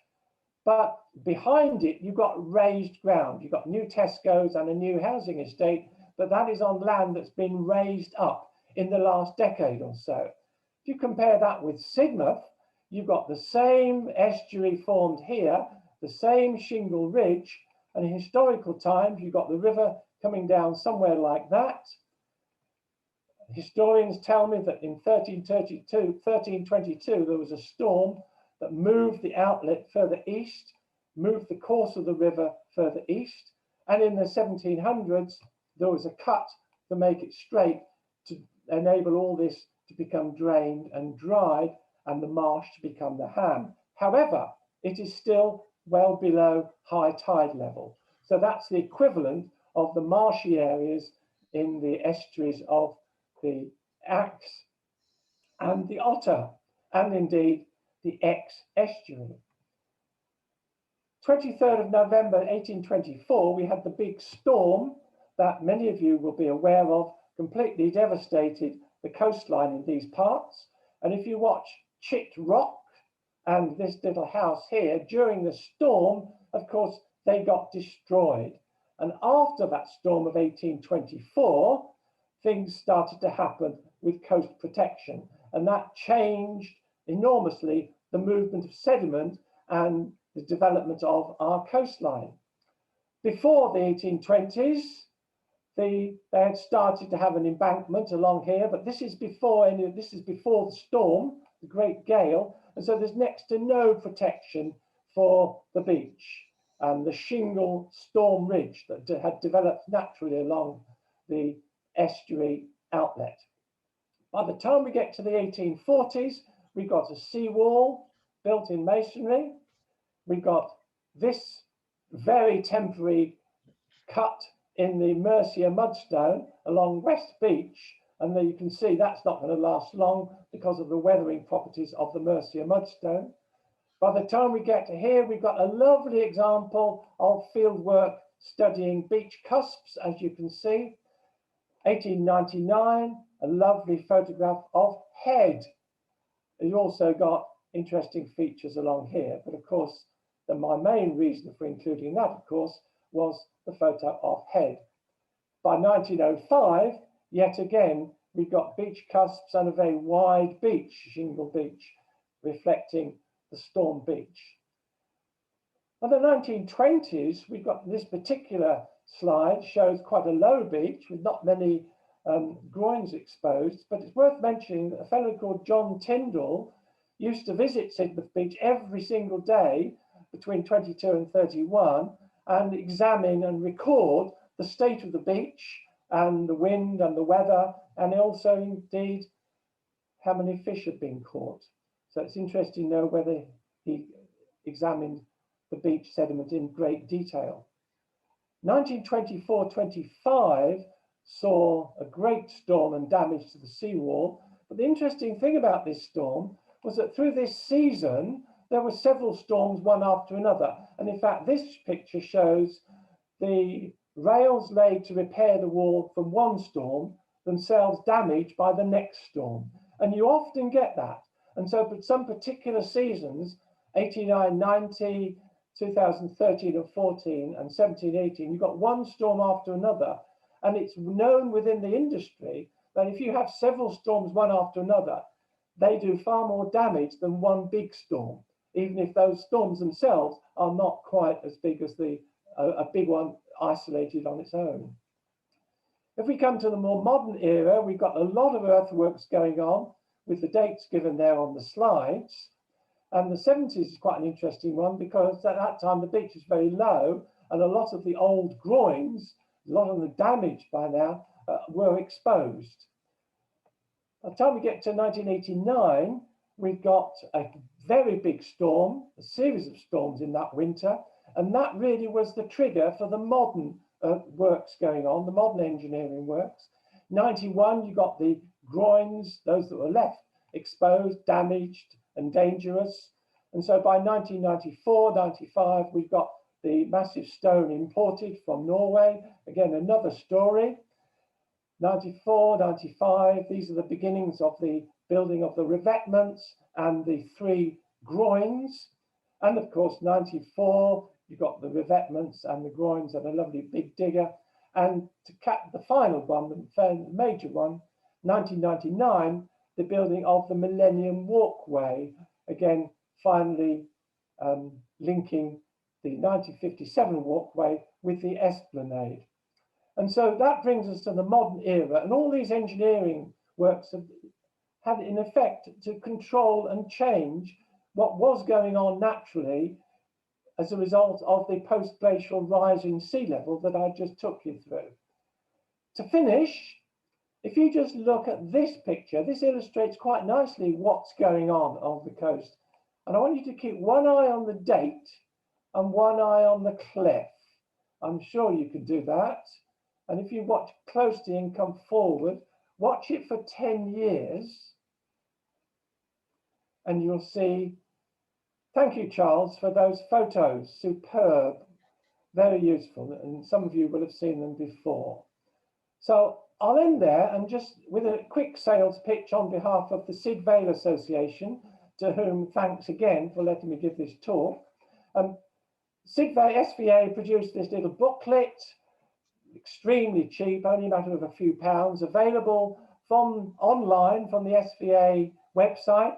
but behind it, you've got raised ground. You've got new Tesco's and a new housing estate, but that is on land that's been raised up in the last decade or so. If you compare that with Sidmouth, you've got the same estuary formed here, the same shingle ridge, and in historical times, you've got the river coming down somewhere like that. Historians tell me that in 1322, there was a storm that moved the outlet further east, moved the course of the river further east, and in the 1700s, there was a cut to make it straight to enable all this to become drained and dried and the marsh to become the Ham. However, it is still well below high tide level. So that's the equivalent of the marshy areas in the estuaries of the Axe and the Otter, and indeed the ex-estuary. 23rd of November 1824, we had the big storm that many of you will be aware of, completely devastated the coastline in these parts. And if you watch Chit Rock and this little house here, during the storm, of course, they got destroyed. And after that storm of 1824, things started to happen with coast protection. And that changed enormously the movement of sediment and the development of our coastline. Before the 1820s, they had started to have an embankment along here, but this is before the storm, the great gale, and so there's next to no protection for the beach and the shingle storm ridge that had developed naturally along the estuary outlet. By the time we get to the 1840s, we got a seawall built in masonry. We got this very temporary cut in the Mercia mudstone along West Beach, and there you can see that's not going to last long because of the weathering properties of the Mercia mudstone. By the time we get to here, we've got a lovely example of fieldwork studying beach cusps, as you can see. 1899, a lovely photograph of Head. You've also got interesting features along here, but of course, my main reason for including that, of course, was the photo of Head. By 1905, yet again, we've got beach cusps and a very wide beach, shingle beach, reflecting the storm beach. By the 1920s, we've got this particular slide shows quite a low beach with not many groins exposed, but it's worth mentioning that a fellow called John Tyndall used to visit Sidmouth Beach every single day between 22 and 31 and examine and record the state of the beach and the wind and the weather, and also indeed how many fish had been caught. So it's interesting to know whether he examined the beach sediment in great detail. 1924-25 saw a great storm and damage to the seawall, but the interesting thing about this storm was that through this season there were several storms one after another, and in fact this picture shows the rails laid to repair the wall from one storm themselves damaged by the next storm, and you often get that. And so for some particular seasons, 89, 90, 2013 and 14 and 17, 18, you've got one storm after another, and it's known within the industry that if you have several storms one after another, they do far more damage than one big storm, even if those storms themselves are not quite as big as a big one isolated on its own. If we come to the more modern era, we've got a lot of earthworks going on with the dates given there on the slides. And the 70s is quite an interesting one because at that time the beach was very low and a lot of the old groins, a lot of the damage by now were exposed. By the time we get to 1989, we've got a very big storm, a series of storms in that winter, and that really was the trigger for the modern works going on, the modern engineering works. 91, you got the groins, those that were left exposed, damaged and dangerous. And so by 1994, 95, we've got the massive stone imported from Norway. Again, another story. 94, 95, these are the beginnings of the building of the revetments and the 3 groins. And of course, 94, you've got the revetments and the groins and a lovely big digger. And to cap the final one, the major one, 1999, the building of the Millennium Walkway, again, finally linking the 1957 walkway with the esplanade. And so that brings us to the modern era, and all these engineering works have had in effect to control and change what was going on naturally as a result of the post-glacial rise in sea level that I just took you through. To finish, if you just look at this picture, this illustrates quite nicely what's going on the coast. And I want you to keep one eye on the date and one eye on the cliff. I'm sure you can do that. And if you watch closely and come forward, watch it for 10 years. And you'll see, thank you, Charles, for those photos. Superb, very useful. And some of you will have seen them before. So I'll end there and just with a quick sales pitch on behalf of the Vale Association, to whom thanks again for letting me give this talk. SVA produced this little booklet, extremely cheap, only a matter of a few pounds, available from online from the SVA website.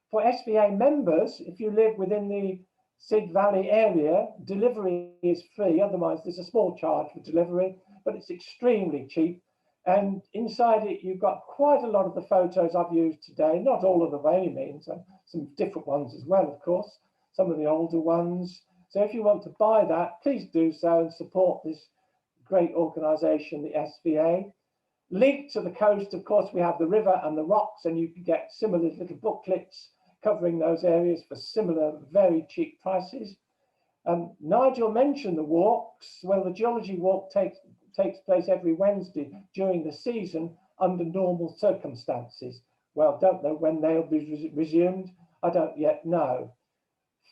For SVA members, if you live within the Sid Valley area, delivery is free. Otherwise, there's a small charge for delivery, but it's extremely cheap. And inside it, you've got quite a lot of the photos I've used today, not all of them by any means, some different ones as well, of course, some of the older ones. So if you want to buy that, please do so and support this great organisation, the SVA. Linked to the coast, of course, we have the river and the rocks, and you can get similar little booklets covering those areas for similar, very cheap prices. Nigel mentioned the walks. Well, the Geology Walk takes place every Wednesday during the season under normal circumstances. Well, don't know when they'll be resumed. I don't yet know.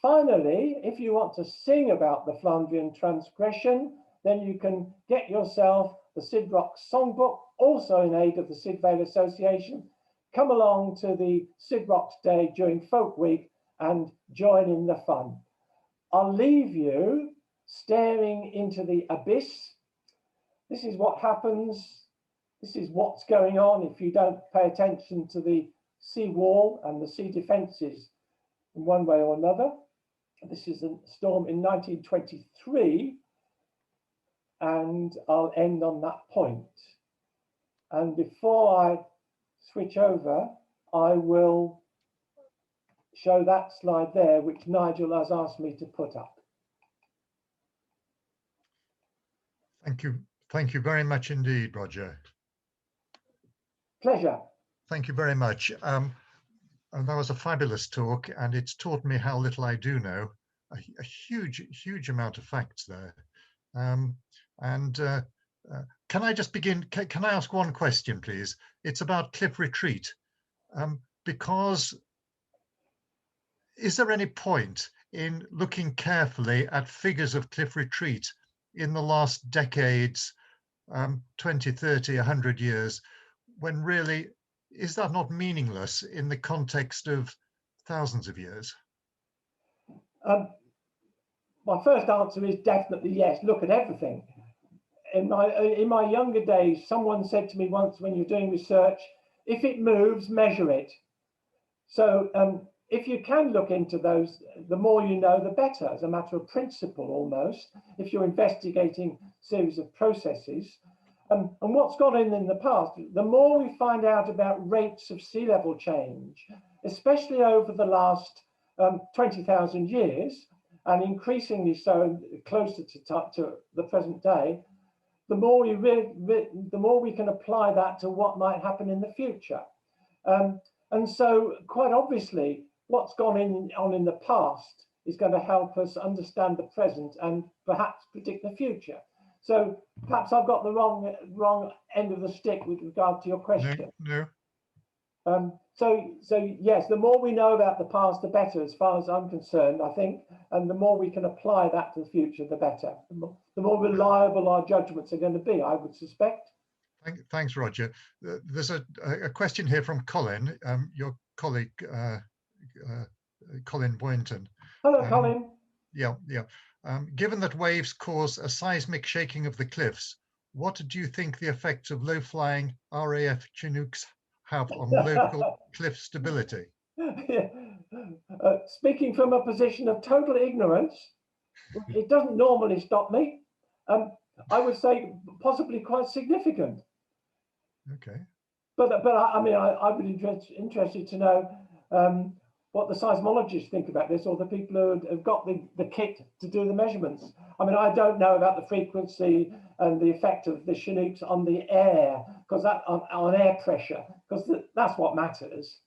Finally, if you want to sing about the Flandrian transgression, then you can get yourself the Sid Rock Songbook, also in aid of the Sid Vale Association. Come along to the Sid Rocks Day during Folk Week and join in the fun. I'll leave you staring into the abyss. This is what happens. This is what's going on if you don't pay attention to the sea wall and the sea defences in one way or another. This is a storm in 1923, and I'll end on that point. And before I switch over, I will show that slide there, which Nigel has asked me to put up. Thank you. Thank you very much indeed, Roger. Pleasure. Thank you very much. And that was a fabulous talk, and it's taught me how little I do know. A huge amount of facts there. Can I just begin? Can I ask one question, please? It's about Cliff Retreat, because is there any point in looking carefully at figures of Cliff Retreat in the last decades, 20, 30, 100 years, when really, is that not meaningless in the context of thousands of years? My first answer is definitely yes. Look at everything. In my younger days, someone said to me once, when you're doing research, if it moves, measure it. So if you can look into those, the more you know, the better, as a matter of principle almost, if you're investigating a series of processes. And what's gone in the past, the more we find out about rates of sea level change, especially over the last 20,000 years, and increasingly so closer to the present day, the more we can apply that to what might happen in the future. And so quite obviously, what's gone on in the past is going to help us understand the present and perhaps predict the future. So perhaps I've got the wrong end of the stick with regard to your question. No. So yes, the more we know about the past, the better, as far as I'm concerned, I think, and the more we can apply that to the future, the better. The more reliable our judgments are going to be, I would suspect. Thanks, Roger. There's a question here from Colin, your colleague, Colin Boynton. Hello, Colin. Yeah. Given that waves cause a seismic shaking of the cliffs, what do you think the effects of low-flying RAF Chinooks have on local cliff stability? Yeah. Speaking from a position of total ignorance, it doesn't normally stop me. I would say possibly quite significant. Okay. But I mean, I'd be interested to know what the seismologists think about this, or the people who have got the kit to do the measurements. I mean, I don't know about the frequency and the effect of the Chinooks on the air, because that on air pressure, because that's what matters.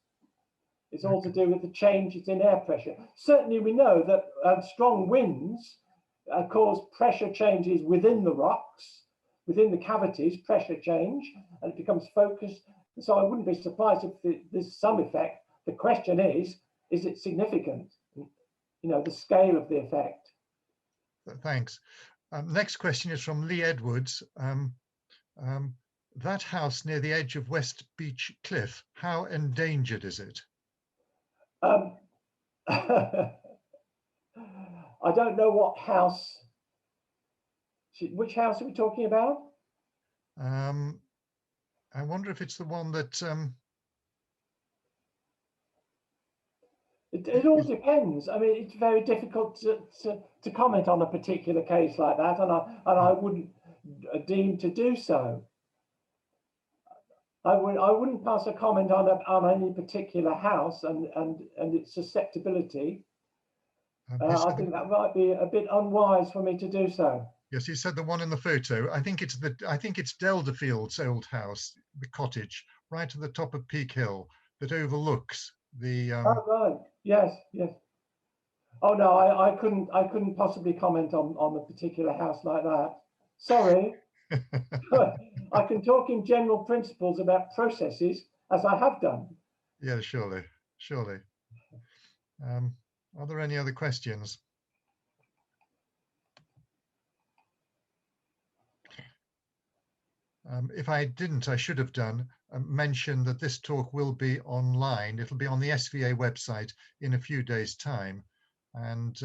It's all to do with the changes in air pressure. Certainly, we know that strong winds cause pressure changes within the rocks, within the cavities, pressure change, and it becomes focused. So I wouldn't be surprised if there's some effect. The question is it significant? You know, the scale of the effect. Thanks. Next question is from Lee Edwards. That house near the edge of West Beach Cliff, how endangered is it? I don't know what house. Which house are we talking about? I wonder if it's the one that. It all depends. I mean, it's very difficult to comment on a particular case like that, and I wouldn't deem to do so. I wouldn't pass a comment on any particular house and its susceptibility. I think that might be a bit unwise for me to do so. Yes, he said the one in the photo. I think it's Delderfield's old house, the cottage, right at the top of Peak Hill, that overlooks the. Oh right, yes. Oh no, I couldn't possibly comment on a particular house like that. Sorry. I can talk in general principles about processes, as I have done. Yeah, surely. Are there any other questions? If I didn't, I should have done mention that this talk will be online. It'll be on the SVA website in a few days' time. And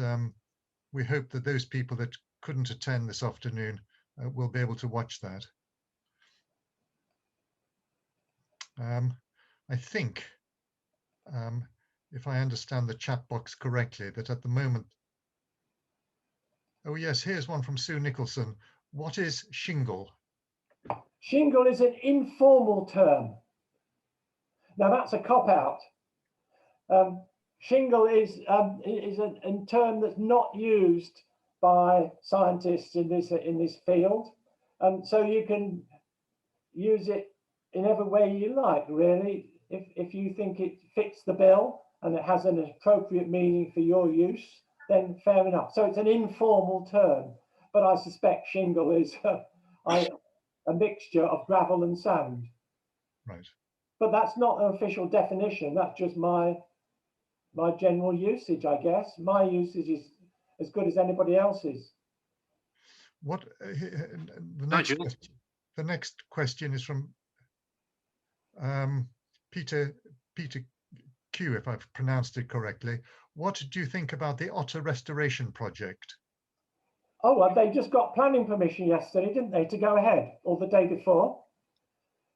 we hope that those people that couldn't attend this afternoon will be able to watch that. I think, if I understand the chat box correctly, that at the moment, oh yes, here's one from Sue Nicholson. What is shingle? Shingle is an informal term. Now that's a cop-out. Shingle is a term that's not used by scientists in this field, and so you can use it in every way you like, really. If you think it fits the bill and it has an appropriate meaning for your use, then fair enough. So it's an informal term, but I suspect shingle is a mixture of gravel and sand. Right. But that's not an official definition. That's just my general usage, I guess. My usage is as good as anybody else's. What the next question is from Peter Q, if I've pronounced it correctly. What do you think about the Otter restoration project? Oh, well, they just got planning permission yesterday, didn't they, to go ahead, or the day before?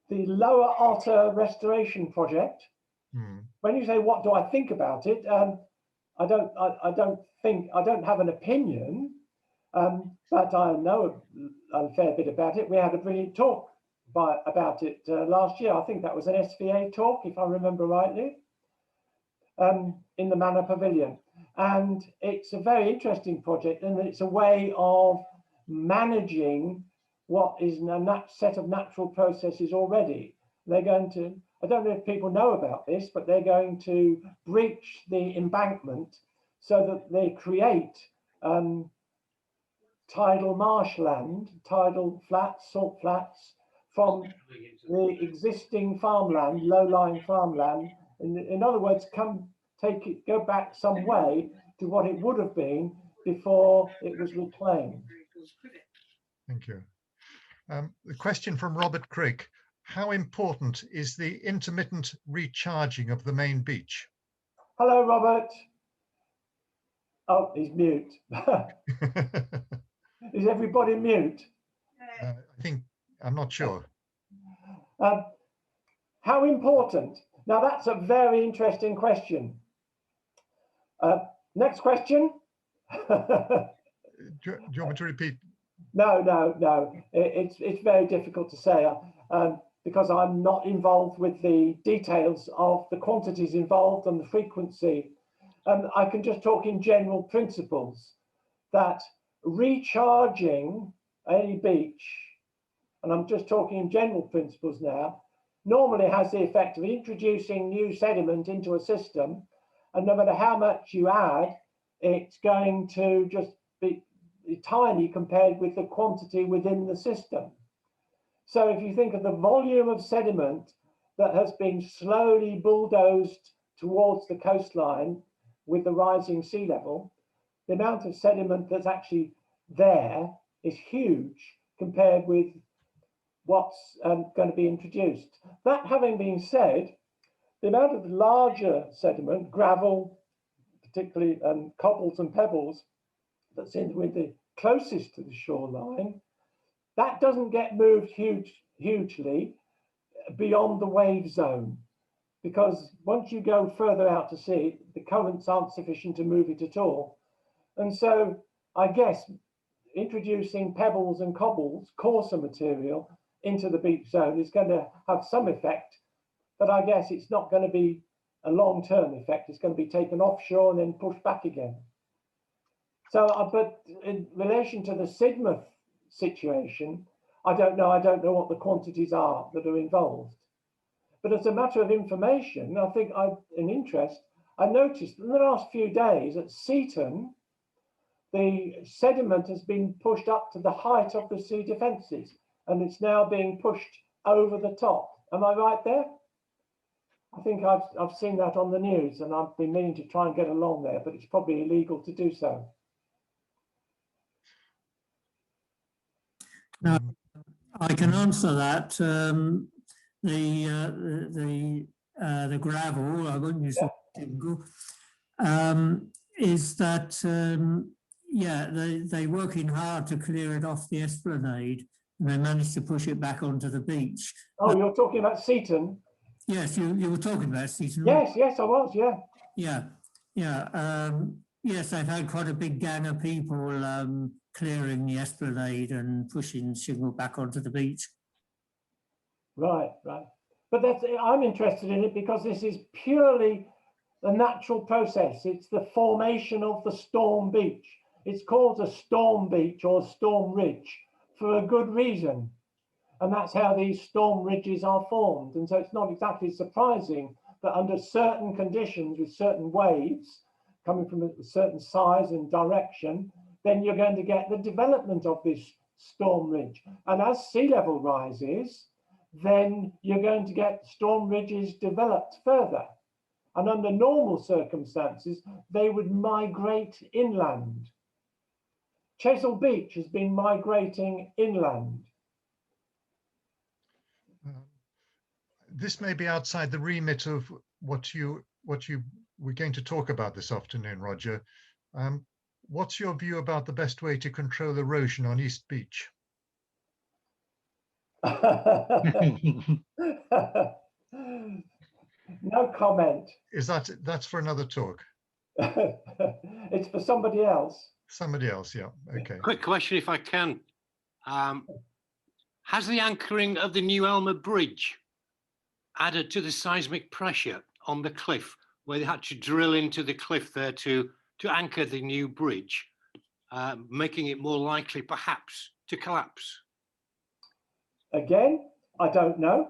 The Lower Otter restoration project. When you say what do I think about it, I don't have an opinion, but I know a fair bit about it. We had a brilliant talk about it last year. I think that was an SVA talk, if I remember rightly, in the Manor Pavilion. And it's a very interesting project, and it's a way of managing what is a set of natural processes already. They're going to, I don't know if people know about this, but they're going to breach the embankment so that they create tidal marshland, tidal flats, salt flats, from the existing farmland, low-lying farmland. In other words, go back some way to what it would have been before it was reclaimed. Thank you. The question from Robert Crick: how important is the intermittent recharging of the main beach? Hello, Robert. Oh, he's mute. Is everybody mute? I think, I'm not sure. How important? Now, that's a very interesting question. Next question. Do you want me to repeat? No. It's very difficult to say because I'm not involved with the details of the quantities involved and the frequency. I can just talk in general principles that recharging a beach, and I'm just talking in general principles now, normally has the effect of introducing new sediment into a system, and no matter how much you add, it's going to just be tiny compared with the quantity within the system. So if you think of the volume of sediment that has been slowly bulldozed towards the coastline with the rising sea level, the amount of sediment that's actually there is huge compared with what's going to be introduced. That having been said, the amount of larger sediment, gravel, particularly cobbles and pebbles, that's in with the closest to the shoreline, that doesn't get moved hugely beyond the wave zone, because once you go further out to sea, the currents aren't sufficient to move it at all. And so I guess introducing pebbles and cobbles, coarser material, into the beach zone is going to have some effect, but I guess it's not going to be a long-term effect. It's going to be taken offshore and then pushed back again. So, but in relation to the Sidmouth situation, I don't know what the quantities are that are involved. But as a matter of information, I think in interest, I noticed in the last few days at Seaton, the sediment has been pushed up to the height of the sea defences, and it's now being pushed over the top. Am I right there? I think I've seen that on the news, and I've been meaning to try and get along there, but it's probably illegal to do so. Now, I can answer that. The gravel, I won't use the typical, is that yeah, they're working hard to clear it off the esplanade, and they managed to push it back onto the beach. Oh, you're talking about Seaton? Yes, you were talking about Seaton. Yes, I was, yeah. Yes, they've had quite a big gang of people clearing the esplanade and pushing shingle back onto the beach. Right. But I'm interested in it because this is purely a natural process. It's the formation of the storm beach. It's called a storm beach or storm ridge for a good reason. And that's how these storm ridges are formed. And so it's not exactly surprising that under certain conditions with certain waves coming from a certain size and direction, then you're going to get the development of this storm ridge. And as sea level rises, then you're going to get storm ridges developed further. And under normal circumstances, they would migrate inland. Chesil Beach has been migrating inland. This may be outside the remit of what you were going to talk about this afternoon, Roger. What's your view about the best way to control erosion on East Beach? No comment. That's for another talk? It's for somebody else. Somebody else, yeah. Okay. Quick question, if I can. Has the anchoring of the New Elmer Bridge added to the seismic pressure on the cliff, where they had to drill into the cliff there to anchor the new bridge, making it more likely perhaps to collapse? Again, I don't know.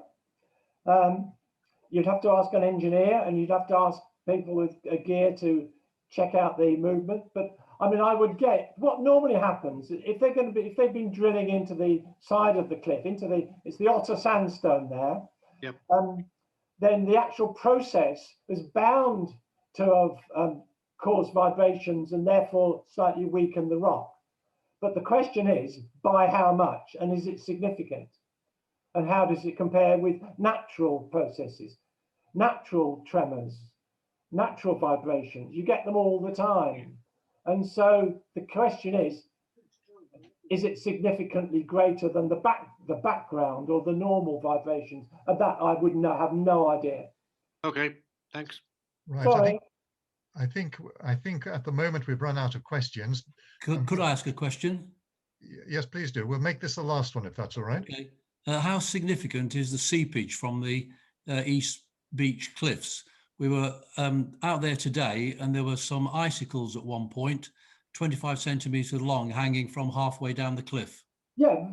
You'd have to ask an engineer, and you'd have to ask people with gear to check out the movement. But I mean, I would get what normally happens if they've been drilling into the side of the cliff, it's the Otter sandstone there. Yep. Then the actual process is bound to have caused vibrations and therefore slightly weaken the rock. But the question is, by how much, and is it significant? And how does it compare with natural processes, natural tremors, natural vibrations? You get them all the time. And so the question is it significantly greater than the background or the normal vibrations? And that I would have no idea. Okay, thanks. Right. Sorry. I think at the moment we've run out of questions. Could I ask a question? Yes, please do. We'll make this the last one, if that's all right. Okay. How significant is the seepage from the East Beach cliffs? We were out there today and there were some icicles at one point, 25 centimetres long, hanging from halfway down the cliff. Yeah,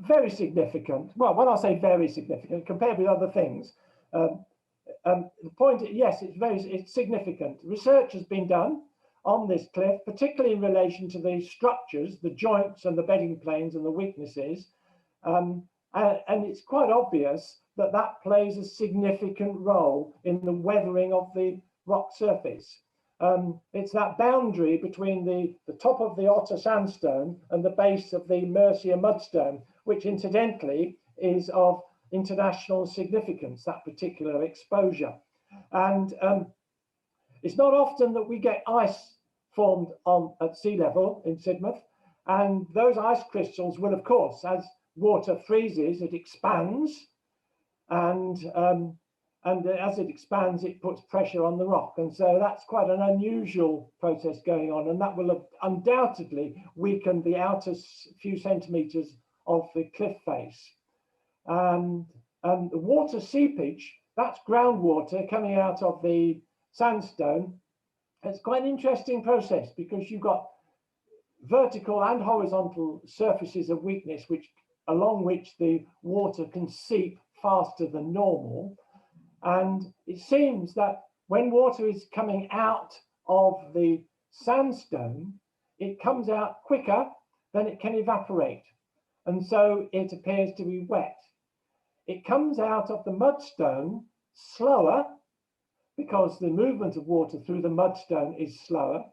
very significant. Well, when I say very significant, compared with other things, the point, yes, it's significant. Research has been done on this cliff, particularly in relation to the structures, the joints and the bedding planes and the weaknesses. And it's quite obvious that that plays a significant role in the weathering of the rock surface. It's that boundary between the top of the Otter sandstone and the base of the Mercia mudstone, which incidentally is of international significance, that particular exposure. And it's not often that we get ice formed at sea level in Sidmouth, and those ice crystals will, of course, as water freezes, it expands, and as it expands, it puts pressure on the rock, and so that's quite an unusual process going on, and that will have undoubtedly weakened the outer few centimeters of the cliff face. And the water seepage, that's groundwater coming out of the sandstone. It's quite an interesting process because you've got vertical and horizontal surfaces of weakness, along which the water can seep faster than normal. And it seems that when water is coming out of the sandstone, it comes out quicker than it can evaporate. And so it appears to be wet. It comes out of the mudstone slower because the movement of water through the mudstone is slower.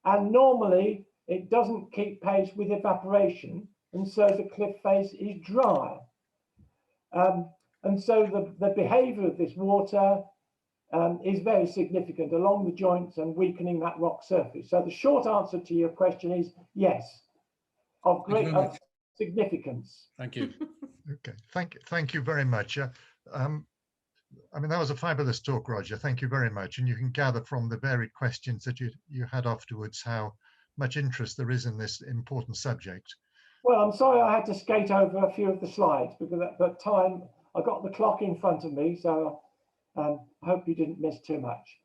And normally it doesn't keep pace with evaporation. And so the cliff face is dry. And so the behavior of this water is very significant along the joints and weakening that rock surface. So the short answer to your question is yes, of great significance. Thank you. Okay, thank you very much. I mean, that was a fabulous talk, Roger. Thank you very much. And you can gather from the varied questions that you had afterwards how much interest there is in this important subject. Well, I'm sorry I had to skate over a few of the slides because at that time I got the clock in front of me, so I hope you didn't miss too much.